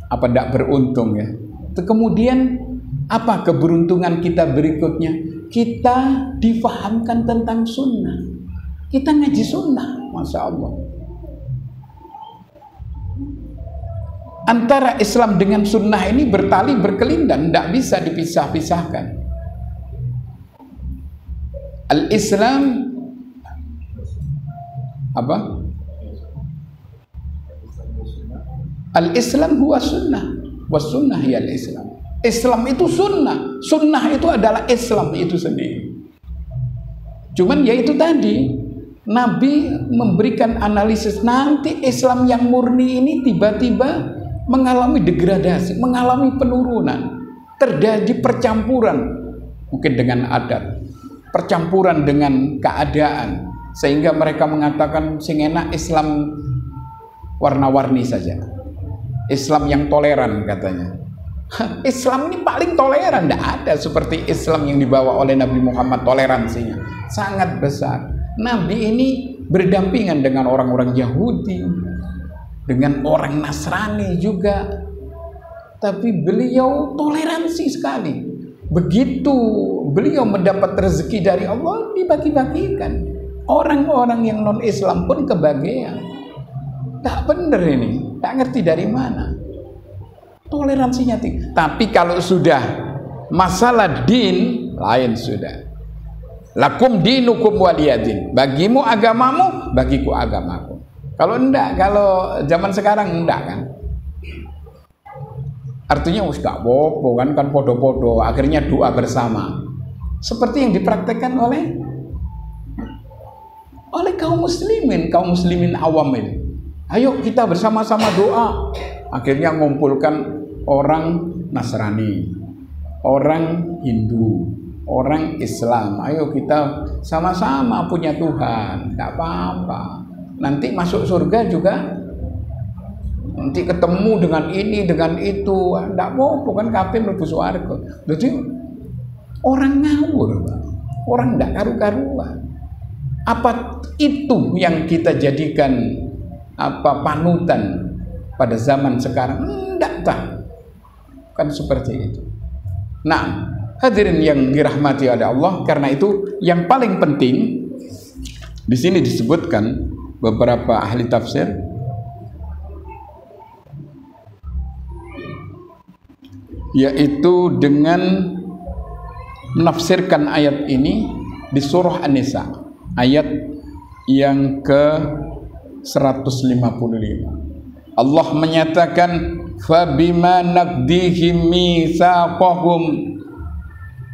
Apa tidak beruntung ya? Kemudian apa keberuntungan kita berikutnya? Kita difahamkan tentang sunnah. Kita ngaji sunnah, Masya Allah. Antara Islam dengan sunnah ini bertali berkelindan, tidak bisa dipisah-pisahkan. Al-Islam apa? Al-Islam huwa sunnah, wa sunnah hiya al-Islam. Islam itu sunnah, sunnah itu adalah Islam itu sendiri. Cuman ya itu tadi, Nabi memberikan analisis nanti Islam yang murni ini tiba-tiba mengalami degradasi, mengalami penurunan, terjadi percampuran mungkin dengan adat, percampuran dengan keadaan, sehingga mereka mengatakan sing enak Islam warna-warni saja, Islam yang toleran katanya. Islam ini paling toleran, tidak ada seperti Islam yang dibawa oleh Nabi Muhammad. Toleransinya sangat besar. Nabi ini berdampingan dengan orang-orang Yahudi, dengan orang Nasrani juga, tapi beliau toleransi sekali. Begitu beliau mendapat rezeki dari Allah, dibagi-bagikan. Orang-orang yang non-Islam pun kebagian. Tak benar ini, tak ngerti dari mana. Toleransinya tinggi. Tapi kalau sudah masalah din, lain sudah. Lakum dinukum waliyadin. Bagimu agamamu, bagiku agamaku. Kalau enggak, kalau zaman sekarang enggak kan. Artinya gak bobo kan podo-podo. Akhirnya doa bersama. Seperti yang dipraktekkan oleh kaum muslimin awam ini. Ayo kita bersama-sama doa. Akhirnya mengumpulkan orang Nasrani, orang Hindu, orang Islam. Ayo kita sama-sama punya Tuhan, tidak apa-apa. Nanti masuk surga juga, nanti ketemu dengan ini, dengan itu, tidak apa-apa kan, kafir mlebu swarga. Jadi orang ngawur, orang tidak karu-karuan. Apa itu yang kita jadikan panutan pada zaman sekarang? Tidak tahu. Kan seperti itu. Nah, hadirin yang dirahmati oleh Allah, karena itu yang paling penting di sini disebutkan beberapa ahli tafsir yaitu dengan menafsirkan ayat ini di surah An-Nisa ayat yang ke 155. Allah menyatakan fabima naqdihim mitsaqahum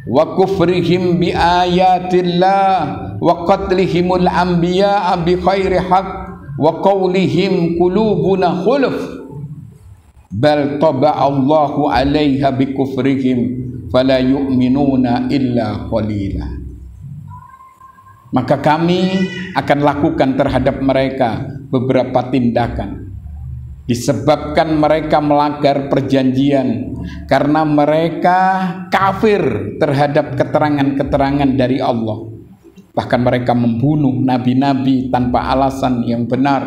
wa kufrihim bi ayatillah wa qatlihimul anbiya'a bi khairi haqq wa qawlihim qulubuna khulf bal taba'allahu 'alaiha bi kufrihim fala yu'minuna illa qalila. Maka kami akan lakukan terhadap mereka beberapa tindakan disebabkan mereka melanggar perjanjian, karena mereka kafir terhadap keterangan-keterangan dari Allah. Bahkan mereka membunuh nabi-nabi tanpa alasan yang benar,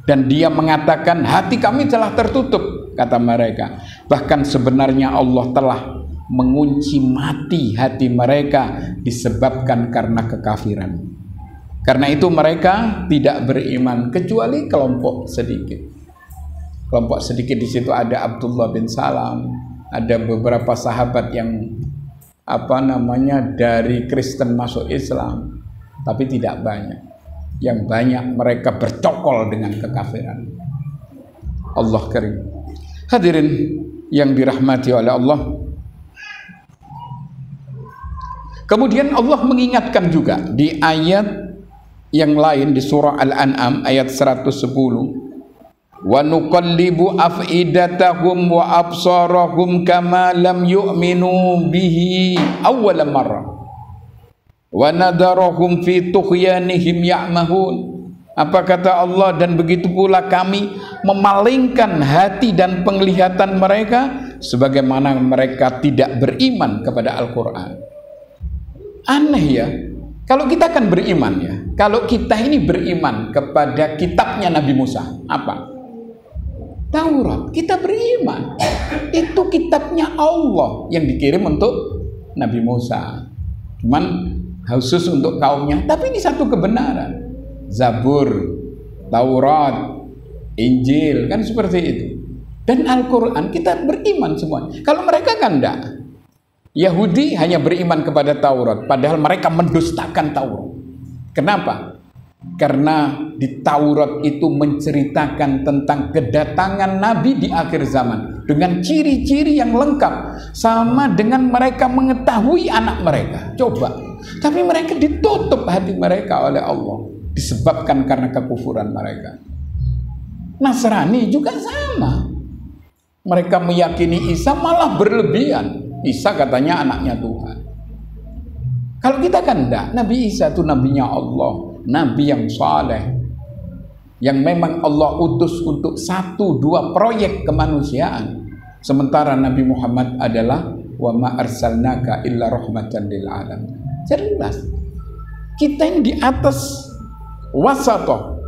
dan dia mengatakan hati kami telah tertutup, kata mereka. Bahkan sebenarnya Allah telah mengunci mati hati mereka disebabkan karena kekafiran. Karena itu mereka tidak beriman kecuali kelompok sedikit. Kelompok sedikit di situ ada Abdullah bin Salam, ada beberapa sahabat yang dari Kristen masuk Islam, tapi tidak banyak. Yang banyak mereka bercokol dengan kekafiran. Allah karim. Hadirin yang dirahmati oleh Allah. Kemudian Allah mengingatkan juga di ayat yang lain di surah Al-An'am ayat 110. Wa nuqallibu afidatahum wa absarahum kama lam yu'minu bihi awwala marrah. wa nadarahum fi tughyanihim ya'mahun. Apa kata Allah? Dan begitu pula kami memalingkan hati dan penglihatan mereka sebagaimana mereka tidak beriman kepada Al-Quran. Aneh ya, kalau kita kan beriman ya, kalau kita ini beriman kepada kitabnya Nabi Musa, apa? Taurat, kita beriman. Itu kitabnya Allah yang dikirim untuk Nabi Musa. Cuman khusus untuk kaumnya, tapi ini satu kebenaran. Zabur, Taurat, Injil, kan seperti itu. Dan Al-Quran kita beriman semua. Kalau mereka kan enggak. Yahudi hanya beriman kepada Taurat, padahal mereka mendustakan Taurat. Kenapa? Karena di Taurat itu menceritakan tentang kedatangan Nabi di akhir zaman dengan ciri-ciri yang lengkap, sama dengan mereka mengetahui anak mereka. Coba, tapi mereka ditutup hati mereka oleh Allah, disebabkan karena kekufuran mereka. Nasrani juga sama. Mereka meyakini Isa malah berlebihan. Isa katanya anaknya Tuhan. Kalau kita kan enggak, Nabi Isa itu nabinya Allah, nabi yang saleh, yang memang Allah utus untuk 1-2 proyek kemanusiaan. Sementara Nabi Muhammad adalah wa ma arsalnaka illa rahmatan lil alamin. Jelas. Kita yang di atas wasatoh,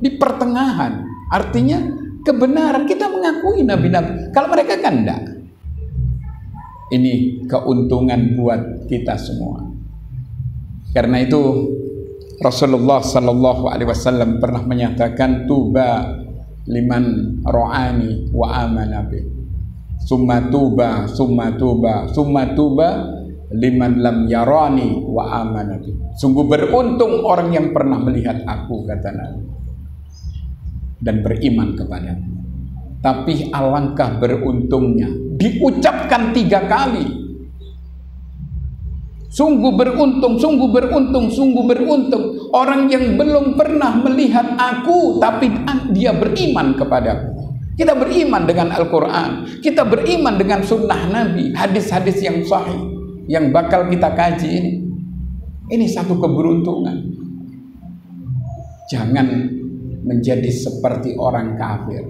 di pertengahan, artinya kebenaran, kita mengakui nabi-nabi. Kalau mereka kan enggak. Ini keuntungan buat kita semua. Karena itu Rasulullah Sallallahu Alaihi Wasallam pernah menyatakan, tuba liman ro'ani wa amana bi, summa tuba liman lam yarani wa amana bi. Sungguh beruntung orang yang pernah melihat aku, kata Nabi, dan beriman kepadaku. Tapi alangkah beruntungnya, diucapkan 3 kali. Sungguh beruntung, sungguh beruntung, sungguh beruntung orang yang belum pernah melihat aku, tapi dia beriman kepadaku. Kita beriman dengan Al-Quran, kita beriman dengan sunnah Nabi, hadis-hadis yang sahih yang bakal kita kaji ini. Ini satu keberuntungan. Jangan menjadi seperti orang kafir.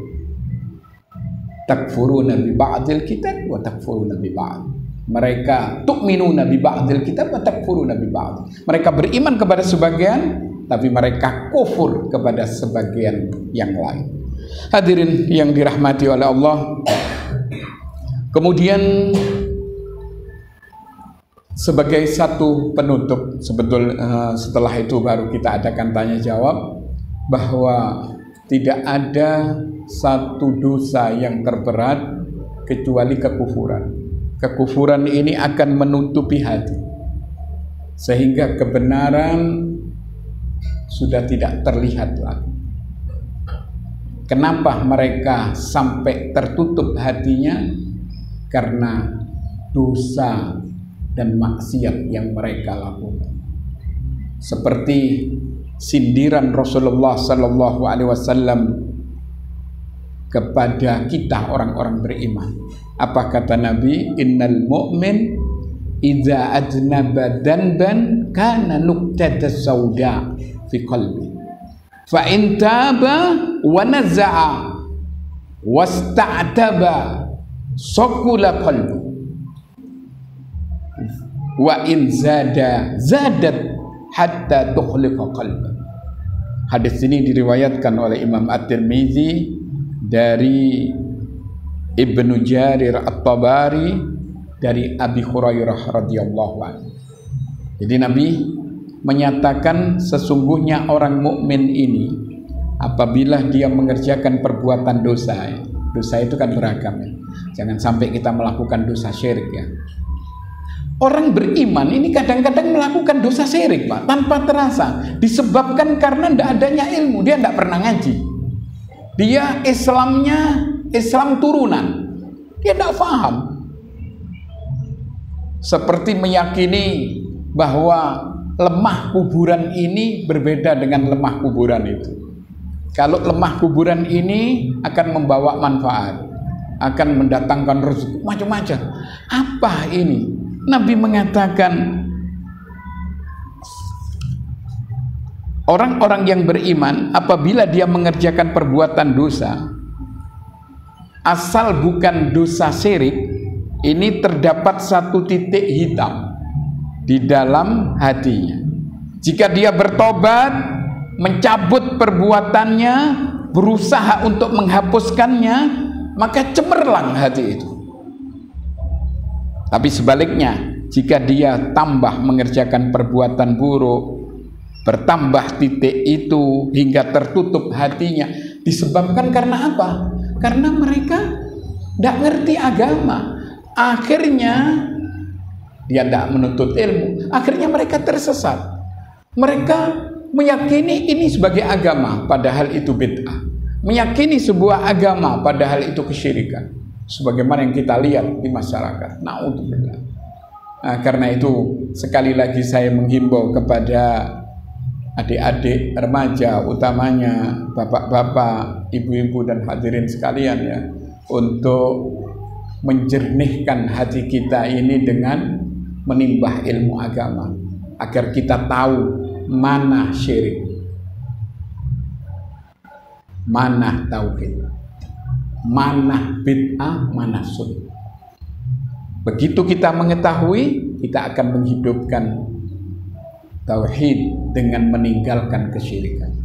Takfuruna bi ba'dil kitab wa takfuruna bi ba'd. Mereka tu'minuna bi ba'dil kitab wa takfuruna bi ba'd. Mereka beriman kepada sebagian, tapi mereka kufur kepada sebagian yang lain. Hadirin yang dirahmati oleh Allah. Kemudian sebagai satu penutup, setelah itu baru kita adakan tanya jawab, bahwa tidak ada satu dosa yang terberat kecuali kekufuran. Kekufuran ini akan menutupi hati, sehingga kebenaran sudah tidak terlihat lagi. Kenapa mereka sampai tertutup hatinya? Karena dosa dan maksiat yang mereka lakukan. Seperti sindiran Rasulullah Sallallahu Alaihi Wasallam kepada kita orang-orang beriman. Apa kata Nabi? Innal mu'min idza ajnaba danban kana nuqtada sauda fi qalbi fa in taba wa naza'a wasta'taba saqula qalbu wa in zadat hatta tukhliqa qalba. Hadis ini diriwayatkan oleh Imam At-Tirmizi dari Ibnu Jarir At-Tabari dari Abi Hurairah radhiyallahu anhu. Jadi Nabi menyatakan sesungguhnya orang mukmin ini apabila dia mengerjakan perbuatan dosa, dosa itu kan beragam ya. Jangan sampai kita melakukan dosa syirik ya. Orang beriman ini kadang-kadang melakukan dosa syirik, Pak, tanpa terasa, disebabkan karena tidak adanya ilmu. Dia tidak pernah ngaji. Dia Islam turunan, dia tidak paham. Seperti meyakini bahwa lemah kuburan ini berbeda dengan lemah kuburan itu. Kalau lemah kuburan ini akan membawa manfaat, akan mendatangkan rezeki, macam-macam. Apa ini? Nabi mengatakan Orang-orang yang beriman apabila dia mengerjakan perbuatan dosa, asal bukan dosa syirik, ini terdapat satu titik hitam di dalam hatinya. Jika dia bertobat, mencabut perbuatannya, berusaha untuk menghapuskannya, maka cemerlang hati itu. Tapi sebaliknya, jika dia tambah mengerjakan perbuatan buruk, bertambah titik itu hingga tertutup hatinya, disebabkan karena apa? Karena mereka tidak ngerti agama. Akhirnya dia tidak menuntut ilmu, akhirnya mereka tersesat. Mereka meyakini ini sebagai agama, padahal itu bid'ah. Meyakini sebuah agama, padahal itu kesyirikan. Sebagaimana yang kita lihat di masyarakat. Na'udzubillah. Nah, karena itu sekali lagi saya menghimbau kepada adik-adik remaja, utamanya bapak-bapak, ibu-ibu dan hadirin sekalian ya, untuk menjernihkan hati kita ini dengan menimbah ilmu agama, agar kita tahu mana syirik, mana tauhid, mana bid'ah, mana sunnah. Begitu kita mengetahui, kita akan menghidupkan tauhid dengan meninggalkan kesyirikan.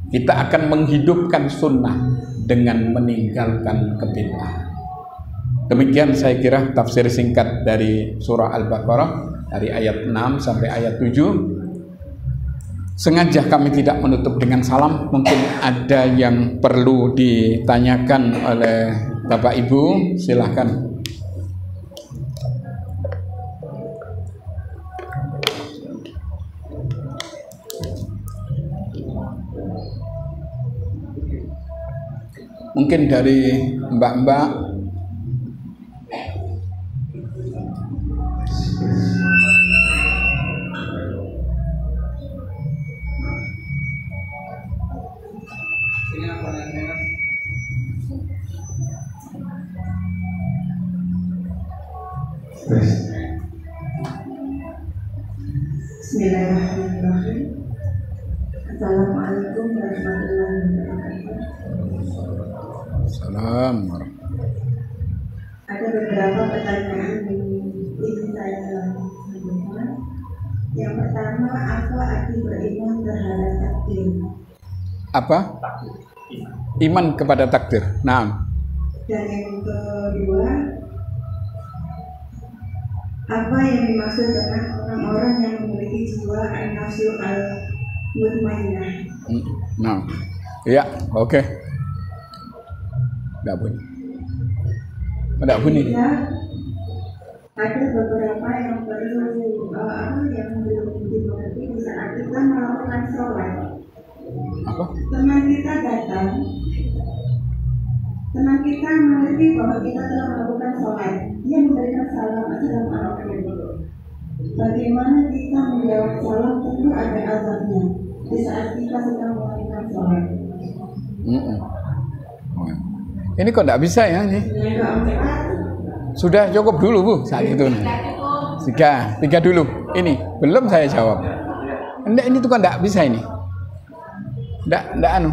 Kita akan menghidupkan sunnah dengan meninggalkan kebid'ahan. Demikian saya kira tafsir singkat dari surah Al-Baqarah dari ayat 6 sampai ayat 7. Sengaja kami tidak menutup dengan salam. Mungkin ada yang perlu ditanyakan oleh Bapak Ibu, silahkan. Mungkin dari mbak-mbak.
Bismillahirrahmanirrahim. Assalamualaikum warahmatullahi wabarakatuh.
Salam.
Ada beberapa pertanyaan yang ingin saya sampaikan. Yang pertama, apa arti beriman terhadap takdir?
Apa? Iman kepada takdir. Nah.
Dan yang kedua, apa yang dimaksud dengan orang-orang yang memiliki jiwa an-nafsu al-mutmainnah?
Nah. Ya, oke. Tidak bunyi. Tidak bunyi.
Ya, ada beberapa yang perlu yang belum dimengerti di saat kita melakukan sholat.
Apa?
Teman kita datang, teman kita mengerti bahwa kita telah melakukan sholat. Dia memberikan salam, assalamualaikum. Bagaimana kita menjawab salam? Tentu ada azabnya di saat kita sedang melakukan sholat.
Ini kok tidak bisa ya ini? Sudah cukup dulu Bu saat itu. Tiga dulu. Ini belum saya jawab. Enggak, ini tuh kan tidak bisa ini. Enggak anu.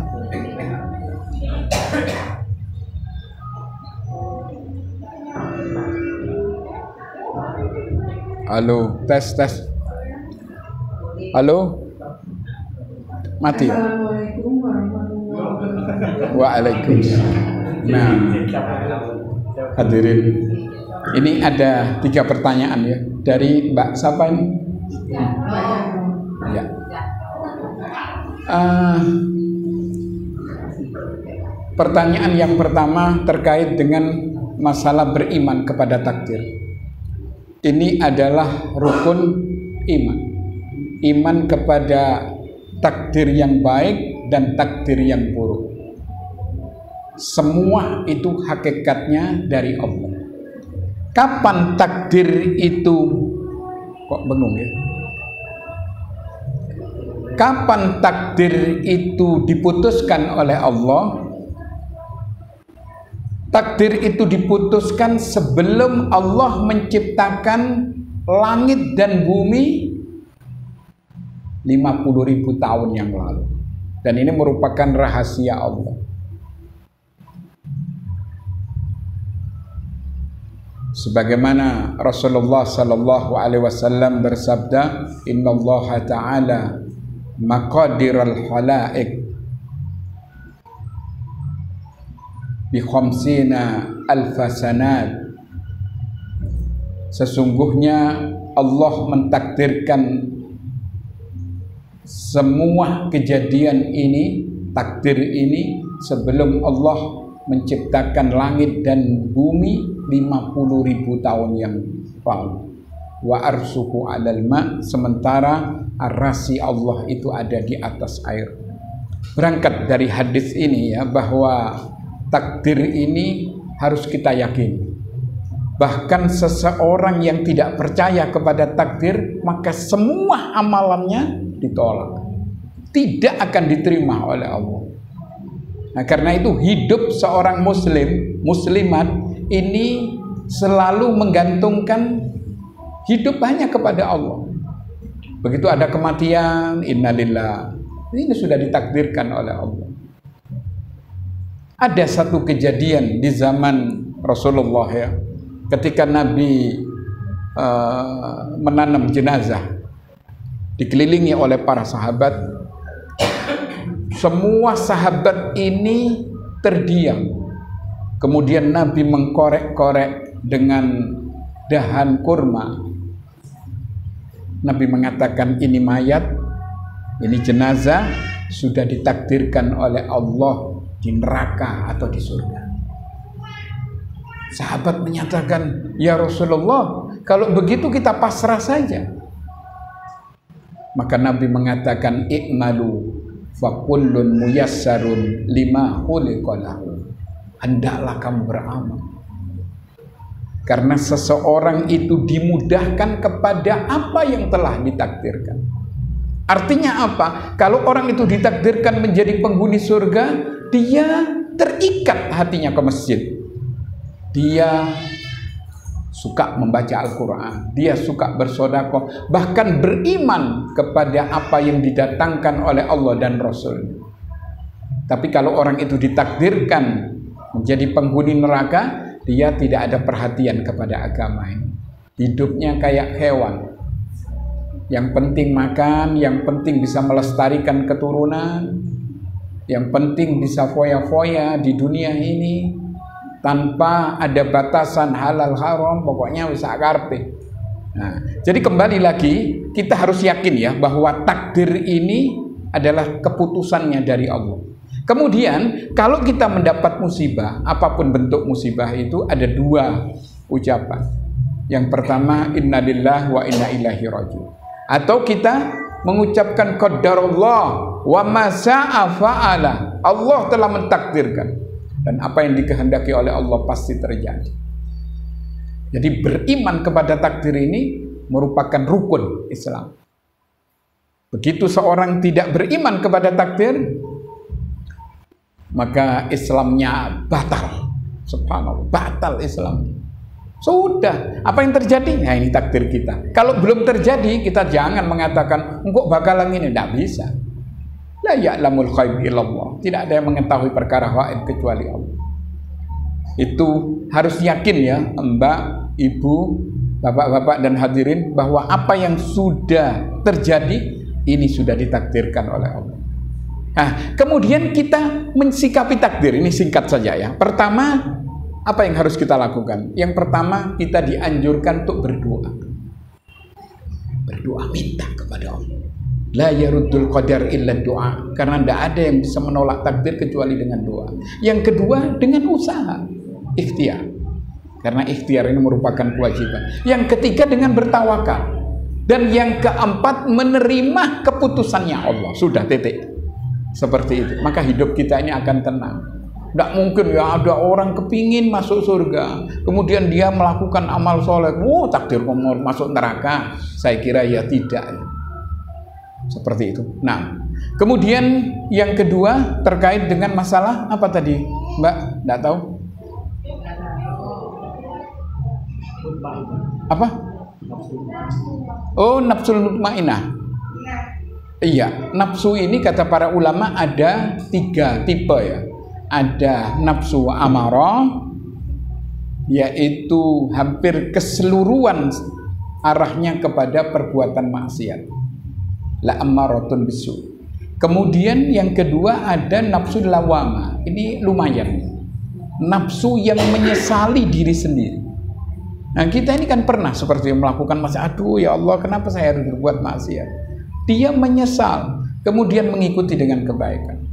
Halo, tes. Halo. Mati.
Assalamualaikum warahmatullahi wabarakatuh.
Waalaikumsalam. Nah, hadirin, ini ada 3 pertanyaan ya dari Mbak siapa ini? Ya. Pertanyaan yang pertama terkait dengan masalah beriman kepada takdir. Ini adalah rukun iman. Iman kepada takdir yang baik dan takdir yang buruk. Semua itu hakikatnya dari Allah. Kapan takdir itu kok bingung ya? Kapan takdir itu diputuskan oleh Allah? Takdir itu diputuskan sebelum Allah menciptakan langit dan bumi 50.000 tahun yang lalu. Dan ini merupakan rahasia Allah. Sebagaimana Rasulullah sallallahu alaihi wasallam bersabda, "Innallaha ta'ala maqadiral khalaiq bi khamsina alfa sanat." Sesungguhnya Allah mentakdirkan semua kejadian ini, takdir ini, sebelum Allah menciptakan langit dan bumi 50.000 tahun yang lalu. Wa arsuhu 'alal ma', sementara arasy Allah itu ada di atas air. Berangkat dari hadis ini ya, bahwa takdir ini harus kita yakini. Bahkan seseorang yang tidak percaya kepada takdir, maka semua amalannya ditolak, tidak akan diterima oleh Allah. Nah, karena itu hidup seorang muslimat ini selalu menggantungkan hidup hanya kepada Allah. Begitu ada kematian, innalillah, ini sudah ditakdirkan oleh Allah. Ada satu kejadian di zaman Rasulullah ya, ketika Nabi menanam jenazah, dikelilingi oleh para sahabat. Semua sahabat ini terdiam. Kemudian Nabi mengkorek-korek dengan dahan kurma. Nabi mengatakan, ini mayat, ini jenazah, sudah ditakdirkan oleh Allah di neraka atau di surga. Sahabat menyatakan, ya Rasulullah, kalau begitu kita pasrah saja. Maka Nabi mengatakan, i'malu fa kullun muyassarun lima khuliqa lahu. Hendaklah kamu beramal, karena seseorang itu dimudahkan kepada apa yang telah ditakdirkan. Artinya apa? Kalau orang itu ditakdirkan menjadi penghuni surga, dia terikat hatinya ke masjid. Dia suka membaca Al-Quran, dia suka bersedekah, bahkan beriman kepada apa yang didatangkan oleh Allah dan Rasul. Tapi kalau orang itu ditakdirkan menjadi penghuni neraka, dia tidak ada perhatian kepada agama ini. Hidupnya kayak hewan. Yang penting makan, yang penting bisa melestarikan keturunan, yang penting bisa foya-foya di dunia ini, tanpa ada batasan halal haram, pokoknya bisa karpe. Nah, jadi kembali lagi, kita harus yakin ya bahwa takdir ini adalah keputusannya dari Allah. Kemudian kalau kita mendapat musibah, apapun bentuk musibah itu, ada dua ucapan. Yang pertama, inna lillahi wa inna ilaihi raji'un. Atau kita mengucapkan qadarullah wa ma syaa fa'ala. Allah telah mentakdirkan, dan apa yang dikehendaki oleh Allah pasti terjadi. Jadi beriman kepada takdir ini merupakan rukun Islam. Begitu seorang tidak beriman kepada takdir, maka Islamnya batal. Subhanallah, batal Islam. Sudah, apa yang terjadi? Nah, ini takdir kita. Kalau belum terjadi, kita jangan mengatakan engkau bakalan ini, tidak bisa. La ya'lamul ghaib illallah. Tidak ada yang mengetahui perkara gaib kecuali Allah. Itu harus yakin ya, Mbak, Ibu, Bapak-bapak dan hadirin, bahwa apa yang sudah terjadi ini sudah ditakdirkan oleh Allah. Nah, kemudian kita mensikapi takdir ini singkat saja ya. Pertama, apa yang harus kita lakukan? Yang pertama, kita dianjurkan untuk berdoa. Berdoa, minta kepada Allah. La yaruddul qadar illa doa, karena tidak ada yang bisa menolak takdir kecuali dengan doa. Yang kedua, dengan usaha, ikhtiar, karena ikhtiar ini merupakan kewajiban. Yang ketiga, dengan bertawakal. Dan yang keempat, menerima keputusannya Allah. Sudah, titik. Seperti itu, maka hidup kita ini akan tenang. Tidak mungkin ya ada orang kepingin masuk surga, kemudian dia melakukan amal soleh, takdir kamu masuk neraka. Saya kira ya tidak ya. Seperti itu. Nah, kemudian yang kedua terkait dengan masalah apa tadi, Mbak? Tidak tahu? Apa? Oh, nafsul mutmainah. Iya, nafsu ini kata para ulama ada 3 tipe ya. Ada nafsu amarah, yaitu hampir keseluruhan arahnya kepada perbuatan maksiat. La ammaratun bisu. Kemudian yang kedua ada nafsu lawamah. Ini lumayan. Nafsu yang menyesali diri sendiri. Nah, kita ini kan pernah seperti melakukan maksiat. Aduh ya Allah, kenapa saya harus berbuat maksiat? Dia menyesal, kemudian mengikuti dengan kebaikan.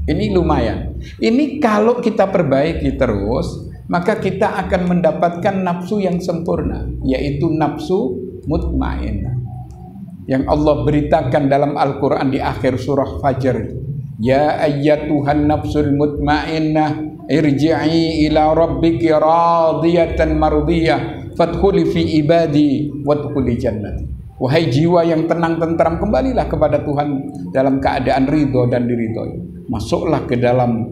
Ini lumayan. Ini kalau kita perbaiki terus, maka kita akan mendapatkan nafsu yang sempurna, yaitu nafsu mutmainnah. Yang Allah beritakan dalam Al-Quran di akhir surah Fajr. Ya ayyatuhan nafsul mutmainnah, irji'i ila rabbiki radiyatan mardiyah, fadkhuli fi ibadi wadkhuli jannati. Wahai jiwa yang tenang tentram, kembalilah kepada Tuhan dalam keadaan ridho dan diridhoi. Masuklah ke dalam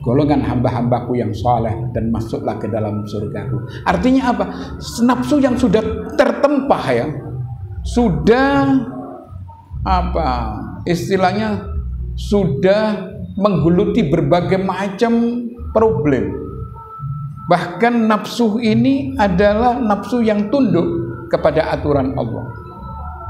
golongan hamba-hambaku yang saleh dan masuklah ke dalam surgaku. Artinya apa? Nafsu yang sudah tertempah ya, sudah apa istilahnya, sudah menggeluti berbagai macam problem. Bahkan nafsu ini adalah nafsu yang tunduk kepada aturan Allah.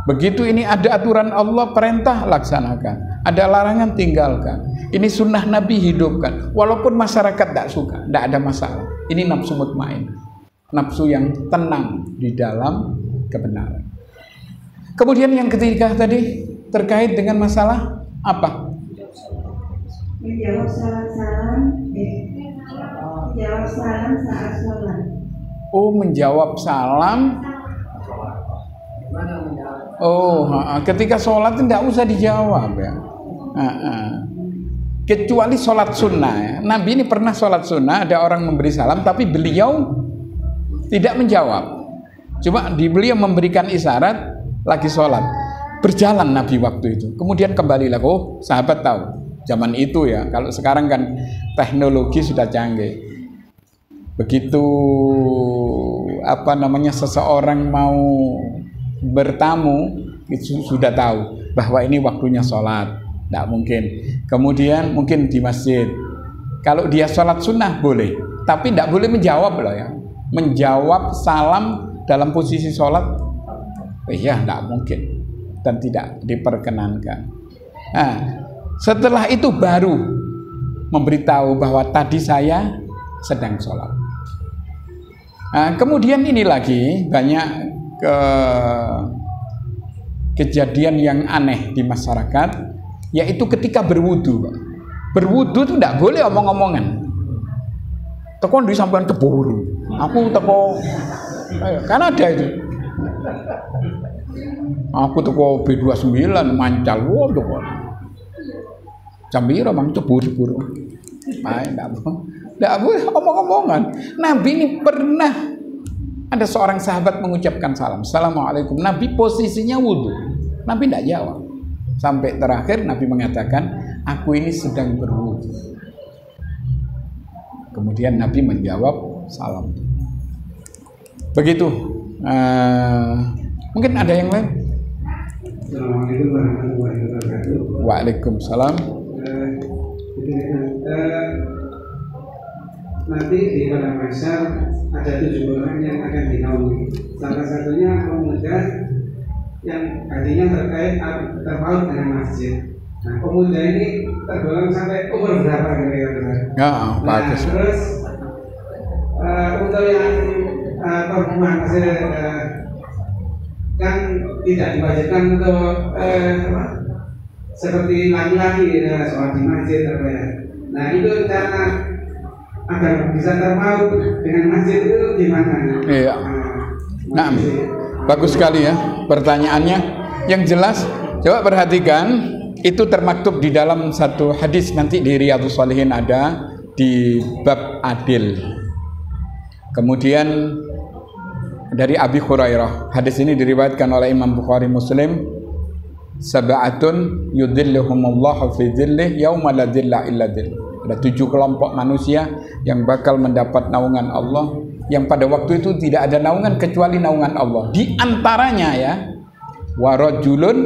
Begitu ini ada aturan Allah, perintah laksanakan, ada larangan tinggalkan. Ini sunnah Nabi, hidupkan. Walaupun masyarakat tidak suka, tidak ada masalah. Ini nafsu mutmainnah, nafsu yang tenang di dalam kebenaran. Kemudian yang ketiga tadi terkait dengan masalah apa?
Menjawab salam saat sholat.
Oh, menjawab salam. Oh, ketika sholat tidak usah dijawab ya. Kecuali sholat sunnah ya. Nabi ini pernah sholat sunnah, ada orang memberi salam, tapi beliau tidak menjawab. Cuma beliau memberikan isyarat lagi sholat. Berjalan Nabi waktu itu. Kemudian kembali lagi. Oh, sahabat tahu. Zaman itu ya. Kalau sekarang kan teknologi sudah canggih. Begitu seseorang mau bertamu, itu sudah tahu bahwa ini waktunya sholat. Tidak mungkin. Kemudian mungkin di masjid. Kalau dia sholat sunnah boleh, tapi tidak boleh menjawab loh ya. Menjawab salam dalam posisi sholat, ya tidak mungkin dan tidak diperkenankan. Nah, setelah itu baru memberitahu bahwa tadi saya sedang sholat. Nah, kemudian ini lagi banyak kejadian yang aneh di masyarakat, yaitu ketika berwudu. Berwudu itu tidak boleh omong-omongan. Teko disampaikan keburu. Aku teko, kan ada itu. Aku teko B29 mancal, waduh. Jambira mang cebur-cebur. Tidak boleh omong-omongan. Nabi ini pernah ada seorang sahabat mengucapkan salam, Assalamualaikum. Nabi posisinya wudhu. Nabi tidak jawab. Sampai terakhir Nabi mengatakan, aku ini sedang berwudhu. Kemudian Nabi menjawab salam. Begitu. Mungkin ada yang lain?
Assalamualaikum warahmatullahi wabarakatuh.
Waalaikumsalam.
Nanti di padang mahsyar ada 7 orang yang akan dinaungi. Salah satunya pemuda yang hatinya terpaut dengan masjid. Nah, pemuda ini tergolong sampai umur berapa kira-kira?
Bagus.
Terus untuk yang perempuan kan tidak diwajibkan untuk seperti laki-laki sholat di masjid ya. Nah, itu cara agar bisa terpaut dengan masjid itu gimana?
Iya. Nah, bagus sekali ya pertanyaannya. Yang jelas, coba perhatikan, itu termaktub di dalam satu hadis, nanti di Riyadhus Shalihin ada di bab adil. Kemudian dari Abi Hurairah, hadis ini diriwayatkan oleh Imam Bukhari Muslim. Sab'atun yudhilluhumullahu fi dhillih yauma la dhilla illa dhilluh. Ada 7 kelompok manusia yang bakal mendapat naungan Allah, yang pada waktu itu tidak ada naungan kecuali naungan Allah. Di antaranya ya, warajulun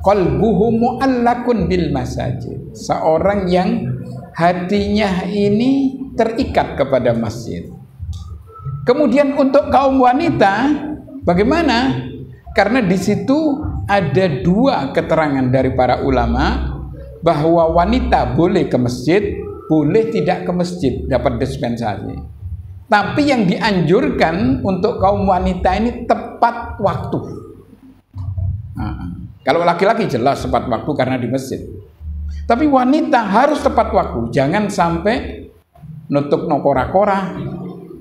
qalbuhu mu'allakun bil masajid. Seorang yang hatinya ini terikat kepada masjid. Kemudian untuk kaum wanita bagaimana? Karena di situ ada dua keterangan dari para ulama bahwa wanita boleh ke masjid, boleh tidak ke masjid, dapat dispensasi. Tapi yang dianjurkan untuk kaum wanita ini tepat waktu. Kalau laki-laki jelas tepat waktu karena di masjid. Tapi wanita harus tepat waktu, jangan sampai nutup no kora-kora.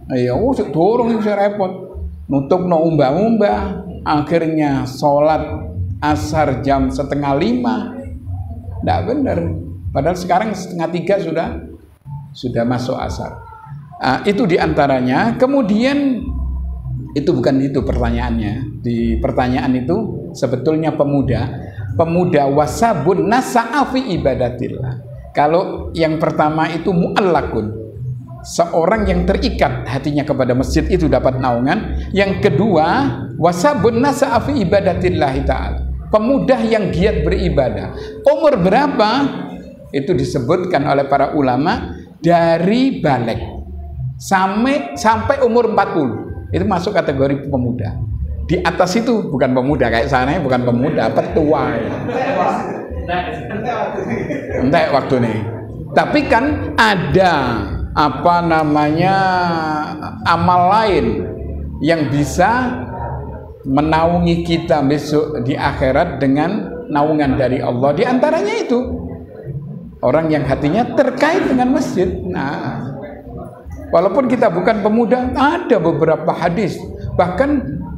Ya, dorong yang repot. Nutup no umbah-umbah. Akhirnya sholat asar jam 4:30. Tidak benar. Padahal sekarang 2:30 sudah masuk asar. Itu diantaranya. Kemudian itu bukan itu pertanyaannya. Di pertanyaan itu sebetulnya pemuda wasabun nasa'a fi ibadatillah. Kalau yang pertama itu mu'allakun, seorang yang terikat hatinya kepada masjid itu dapat naungan. Yang kedua wasabun nasa'a fi ibadatillah ta'ala, pemuda yang giat beribadah. Umur berapa? Itu disebutkan oleh para ulama dari balik sampai umur 40. Itu masuk kategori pemuda. Di atas itu bukan pemuda, kayak sana bukan pemuda, petua. Entek waktu nih. Tapi kan ada amal lain yang bisa menaungi kita besok di akhirat dengan naungan dari Allah. Di antaranya itu orang yang hatinya terkait dengan masjid. Nah, walaupun kita bukan pemuda, ada beberapa hadis. Bahkan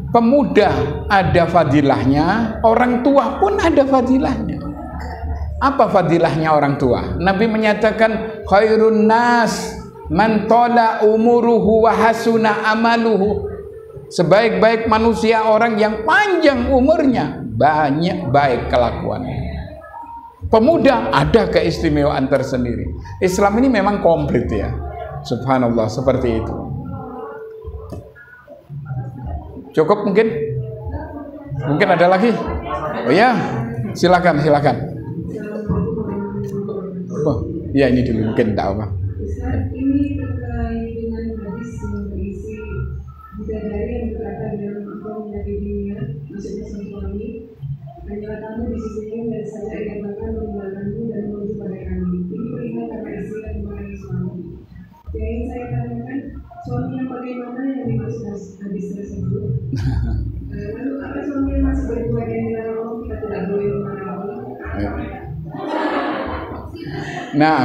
pemuda ada fadilahnya, orang tua pun ada fadilahnya. Apa fadilahnya orang tua? Nabi menyatakan khairun nas man tala umuruhu wa hasuna amaluhu. Sebaik-baik manusia orang yang panjang umurnya, banyak baik kelakuannya. Pemuda ada keistimewaan tersendiri. Islam ini memang komplit ya. Subhanallah, seperti itu. Cukup mungkin? Mungkin ada lagi? Oh ya, silakan. Oh, ya ini dulu mungkin tahu Pak.
Ini terkait dengan hadis yang berisi bidadari yang berkata dalam engkau menjadi dunia, maksudnya sang suami, hanyalah kamu di sisinya dan saja ia bahkan meninggalkanmu dan menuju pada kami. Ini perihal karena istri dan mengenai suami. Yang ingin saya tanyakan, suami yang bagaimana yang dimaksud hadis tersebut? Lalu apa suami yang masih berbuat yang dilarang Allah, kita tidak boleh melarang Allah?
Nah,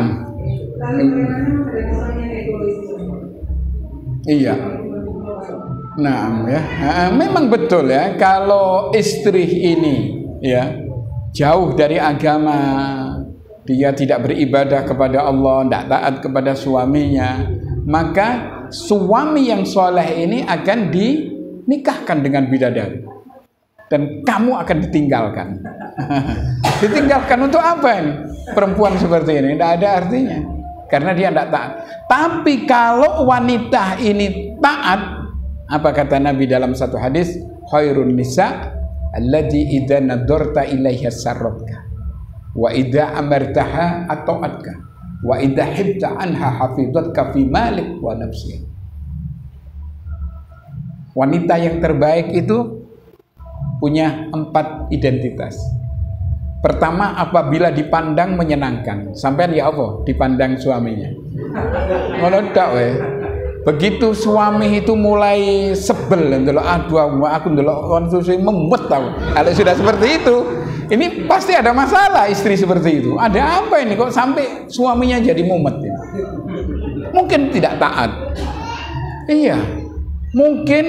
iya. Nah, ya, memang betul ya. Kalau istri ini ya jauh dari agama, dia tidak beribadah kepada Allah, tidak taat kepada suaminya, maka suami yang soleh ini akan dinikahkan dengan bidadari, dan kamu akan ditinggalkan. Ditinggalkan untuk apa ini? Perempuan seperti ini tidak ada artinya, karena dia tidak taat. Tapi kalau wanita ini taat, apa kata Nabi dalam satu hadis, khairun nisa allati idza nadarta ilaiha sarratka wa idza amartaha ata'atka wa idza hibta anha hafizatka fi malik wa nafsika. Wanita yang terbaik itu punya 4 identitas. Pertama, apabila dipandang menyenangkan. Sampai ya apa? Dipandang suaminya. Meledak weh. Begitu suami itu mulai sebel, ndelok aduh aku ndelok kon susu memet tau. Kalau sudah seperti itu, ini pasti ada masalah istri seperti itu. Ada apa ini kok sampai suaminya jadi mumet ini? Mungkin tidak taat. Iya. Mungkin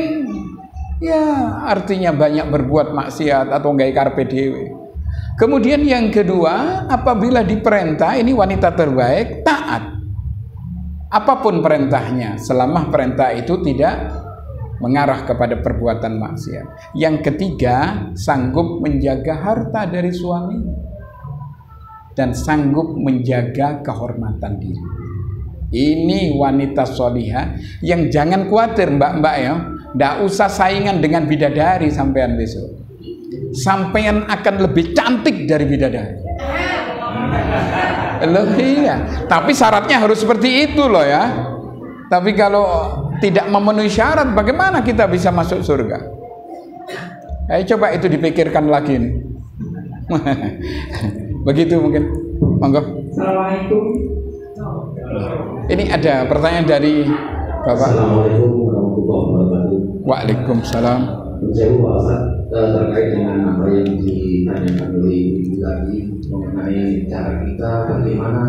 ya artinya banyak berbuat maksiat atau nggak karpe dewe. Kemudian yang kedua, apabila diperintah, ini wanita terbaik, taat. Apapun perintahnya, selama perintah itu tidak mengarah kepada perbuatan maksiat. Yang ketiga, sanggup menjaga harta dari suami dan sanggup menjaga kehormatan diri. Ini wanita solihah yang jangan khawatir mbak-mbak ya, nggak usah saingan dengan bidadari sampean besok. sampean akan lebih cantik dari bidadari. Loh iya, tapi syaratnya harus seperti itu loh ya. Tapi kalau tidak memenuhi syarat, bagaimana kita bisa masuk surga? Ayo coba itu dipikirkan lagi nih. Begitu mungkin. Monggo.
Assalamualaikum.
Ini ada pertanyaan dari Bapak.
Assalamualaikum warahmatullahi wabarakatuh.
Waalaikumsalam.
Saya Pak Ustaz, terkait dengan apa yang ditanyakan oleh Ibu tadi mengenai cara kita bagaimana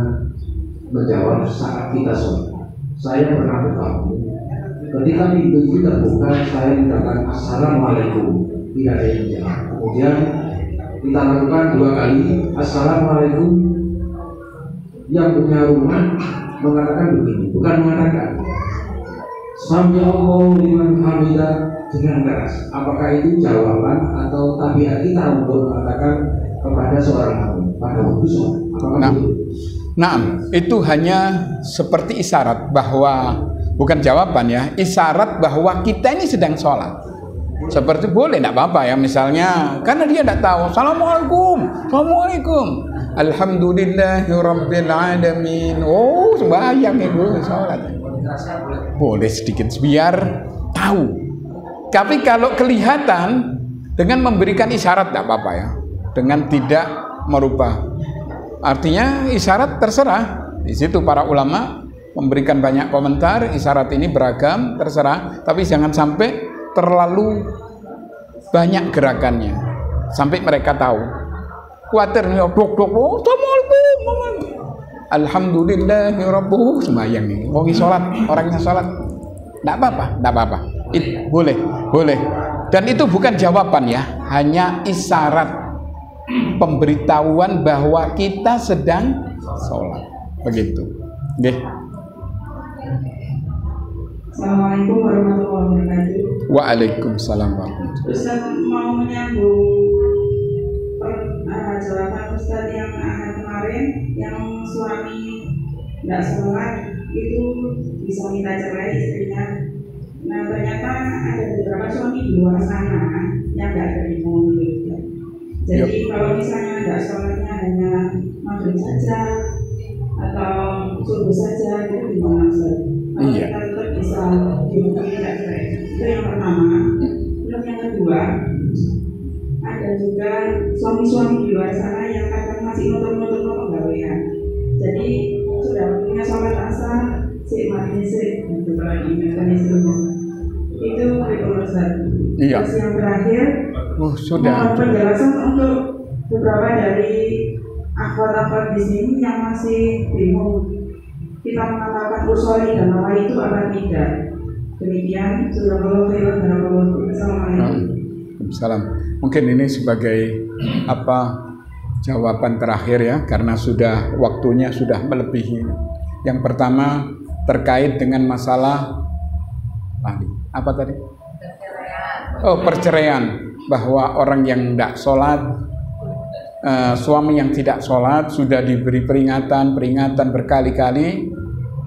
menjawab saat kita sholat. Saya pernah berlaku ketika pintu itu terbuka, saya mengatakan Assalamualaikum, tidak ada yang jawab. Kemudian kita lakukan 2 kali Assalamualaikum. Yang punya rumah mengatakan begini, bukan mengatakan Sami Allahu liman hamidah dengan keras. Apakah itu jawaban atau tabiat kita untuk mengatakan kepada seorang makmum pada waktu sholat? Apakah itu?
Nah, itu hanya seperti isyarat bahwa bukan jawaban ya, isyarat bahwa kita ini sedang sholat. Seperti boleh, tidak apa-apa ya, misalnya karena dia tidak tahu. Assalamualaikum, Assalamualaikum, Alhamdulillahirabbil alamin. Oh, sembahyang itu sholat. Boleh sedikit biar tahu. Tapi kalau kelihatan dengan memberikan isyarat tidak apa-apa ya, dengan tidak merubah. Artinya isyarat terserah. Di situ para ulama memberikan banyak komentar. Isyarat ini beragam, terserah. Tapi jangan sampai terlalu banyak gerakannya sampai mereka tahu. Khawatir nih, dok, Assalamualaikum, Alhamdulillahirabbil sembahyang ini. Wong sholat, orangnya sholat. Tidak apa-apa. Boleh. Dan itu bukan jawaban ya, hanya isyarat pemberitahuan bahwa kita sedang sholat. Begitu. Nggih.
Assalamualaikum warahmatullahi wabarakatuh.
Waalaikumsalam warahmatullahi wabarakatuh.
Ustaz mau menyambung jawaban Ustaz yang kemarin, yang suami tidak sholat itu bisa minta cerai istrinya. Nah ternyata ada beberapa suami di luar sana yang tidak terima gitu. Jadi kalau misalnya tidak sholatnya hanya maghrib saja atau subuh saja, itu gimana Ustaz?
Iya.
Kita tetap bisa dihukumi tidak cerai. Itu yang pertama. Terus yang kedua, ada juga suami-suami di luar sana yang kadang masih nutup pegawaian. Jadi sudah waktunya sholat asar, mati gitu kalau diingatkan istrinya. Itu Ustaz.
Iya.
Terus yang terakhir,
sudah.
Penjelasan untuk beberapa dari akhwat-akhwat di sini yang masih bingung. Kita mengatakan usoli dan nama itu apa tidak? Demikian, jazakallahu khairan. Assalamualaikum.
Salam. Mungkin ini sebagai jawaban terakhir ya, karena sudah waktunya sudah melebihi. Yang pertama terkait dengan masalah apa tadi? Perceraian, bahwa orang yang tidak sholat, suami yang tidak sholat sudah diberi peringatan berkali-kali,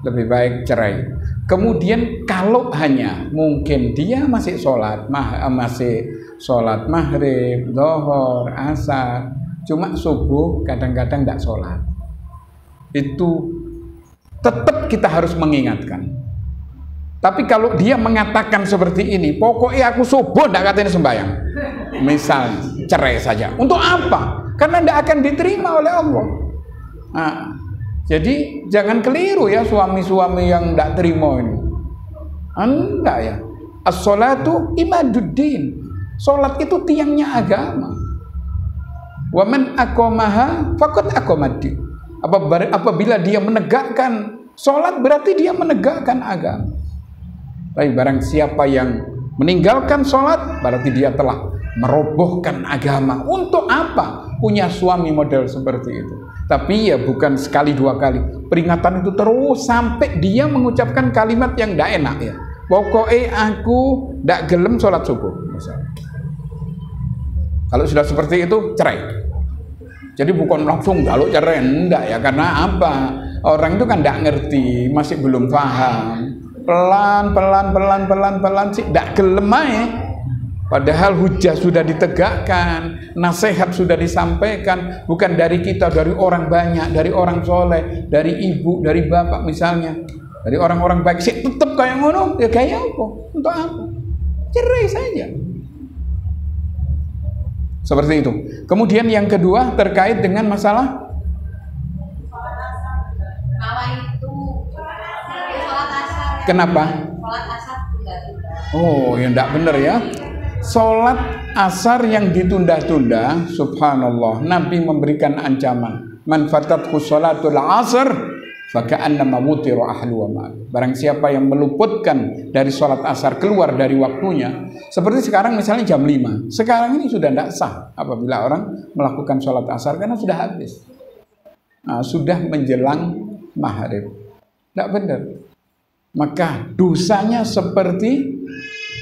lebih baik cerai. Kemudian kalau hanya mungkin dia masih sholat maghrib, zuhur, asar, cuma subuh kadang-kadang tidak sholat, itu tetap kita harus mengingatkan. Tapi kalau dia mengatakan seperti ini, pokoknya aku subuh tidak katanya sembahyang, misal cerai saja. Untuk apa? Karena tidak akan diterima oleh Allah. Nah, jadi jangan keliru ya suami-suami yang tidak terima ini. Enggak ya. As-sholatu imaduddin. Sholat itu tiangnya agama. Wa man aqamaha faqad aqamaddin. Apabila dia menegakkan sholat, berarti dia menegakkan agama. Tapi barang siapa yang meninggalkan sholat, berarti dia telah merobohkan agama. Untuk apa punya suami model seperti itu? Tapi ya bukan sekali dua kali. Peringatan itu terus sampai dia mengucapkan kalimat yang tidak enak ya. Pokoknya aku tidak gelem sholat subuh misalnya. Kalau sudah seperti itu cerai. Jadi bukan langsung kalau cerai, enggak ya. Karena apa? Orang itu kan tidak ngerti, masih belum paham. Pelan sih tidak gelem aja. Padahal hujah sudah ditegakkan, nasihat sudah disampaikan, bukan dari kita, dari orang banyak, dari orang soleh, dari ibu, dari bapak misalnya, dari orang-orang baik. Sih tetap kayak ngono, ya kayak apa? Untuk apa? Cerai saja. Seperti itu. Kemudian yang kedua terkait dengan masalah kenapa? Oh, ya enggak benar ya. Sholat asar yang ditunda-tunda, subhanallah, Nabi memberikan ancaman. Man fatatku sholatul asar, faka'annama wutiru ahlu wa ma'al. Barang siapa yang meluputkan dari sholat asar, keluar dari waktunya, seperti sekarang misalnya jam 5. Sekarang ini sudah tidak sah apabila orang melakukan sholat asar karena sudah habis. Nah, sudah menjelang maghrib. Tidak benar. Maka dosanya seperti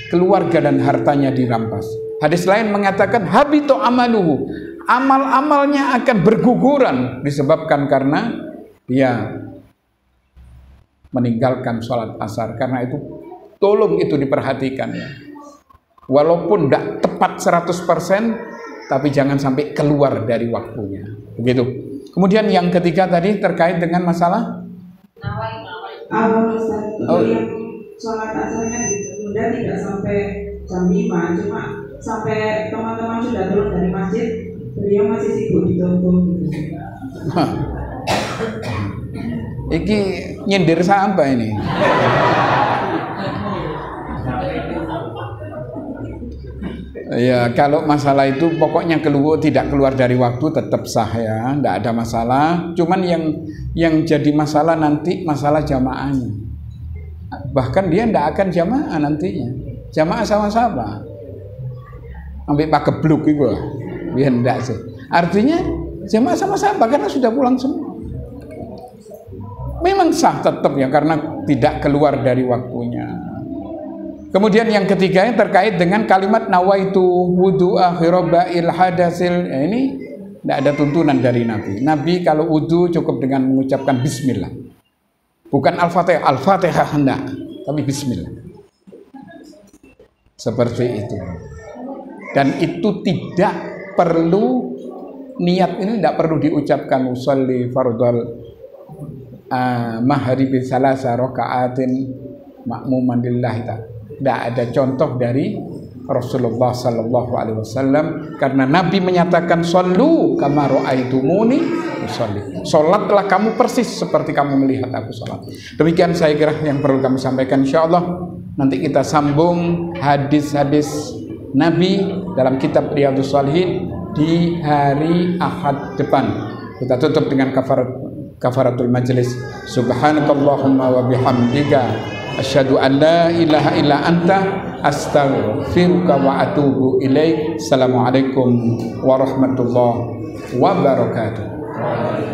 keluarga dan hartanya dirampas. Hadis lain mengatakan habitu amaluhu, amal-amalnya akan berguguran disebabkan karena dia meninggalkan sholat asar. Karena itu tolong itu diperhatikan ya. Walaupun tidak tepat 100%, tapi jangan sampai keluar dari waktunya. Begitu. Kemudian yang ketiga tadi terkait dengan masalah
yang sholat asarnya ditunda tidak sampai jam 5, cuma sampai teman-teman sudah turun dari masjid, beliau masih sibuk di toko.
Iki nyindir sampai ini. Ya, kalau masalah itu pokoknya tidak keluar dari waktu tetap sah ya, tidak ada masalah. Cuman yang jadi masalah nanti masalah jamaahnya. Bahkan dia tidak akan jamaah nantinya. Jamaah sama-sama. Ambil pakai bluk itu, dia tidak sih. Artinya jamaah sama-sama karena sudah pulang semua. Memang sah tetap ya karena tidak keluar dari waktunya. Kemudian yang ketiga terkait dengan kalimat nawaitu wudu akhiroba'il hadasil. Ini tidak ada tuntunan dari Nabi. Nabi kalau wudu cukup dengan mengucapkan bismillah. Bukan al-fatihah, al-fatihah enggak, tapi bismillah. Seperti itu. Dan itu tidak perlu, niat ini tidak perlu diucapkan usolli fardal mahribi salasa raka'atin ma'muman lillahi ta'ala. Tidak ada contoh dari Rasulullah Sallallahu Alaihi Wasallam karena Nabi menyatakan sallu kama ra'aitumuni usolli. Salatlah kamu persis seperti kamu melihat aku salat. Demikian saya kira yang perlu kami sampaikan. Insyaallah nanti kita sambung hadis-hadis Nabi dalam kitab Riyadhus Shalihin di hari Ahad depan. Kita tutup dengan kafaratul majlis. Subhanakallahumma wa bihamdika asyhadu an la ilaha illa anta astaghfiruka wa atubu ilaik. Assalamualaikum warahmatullahi wabarakatuh.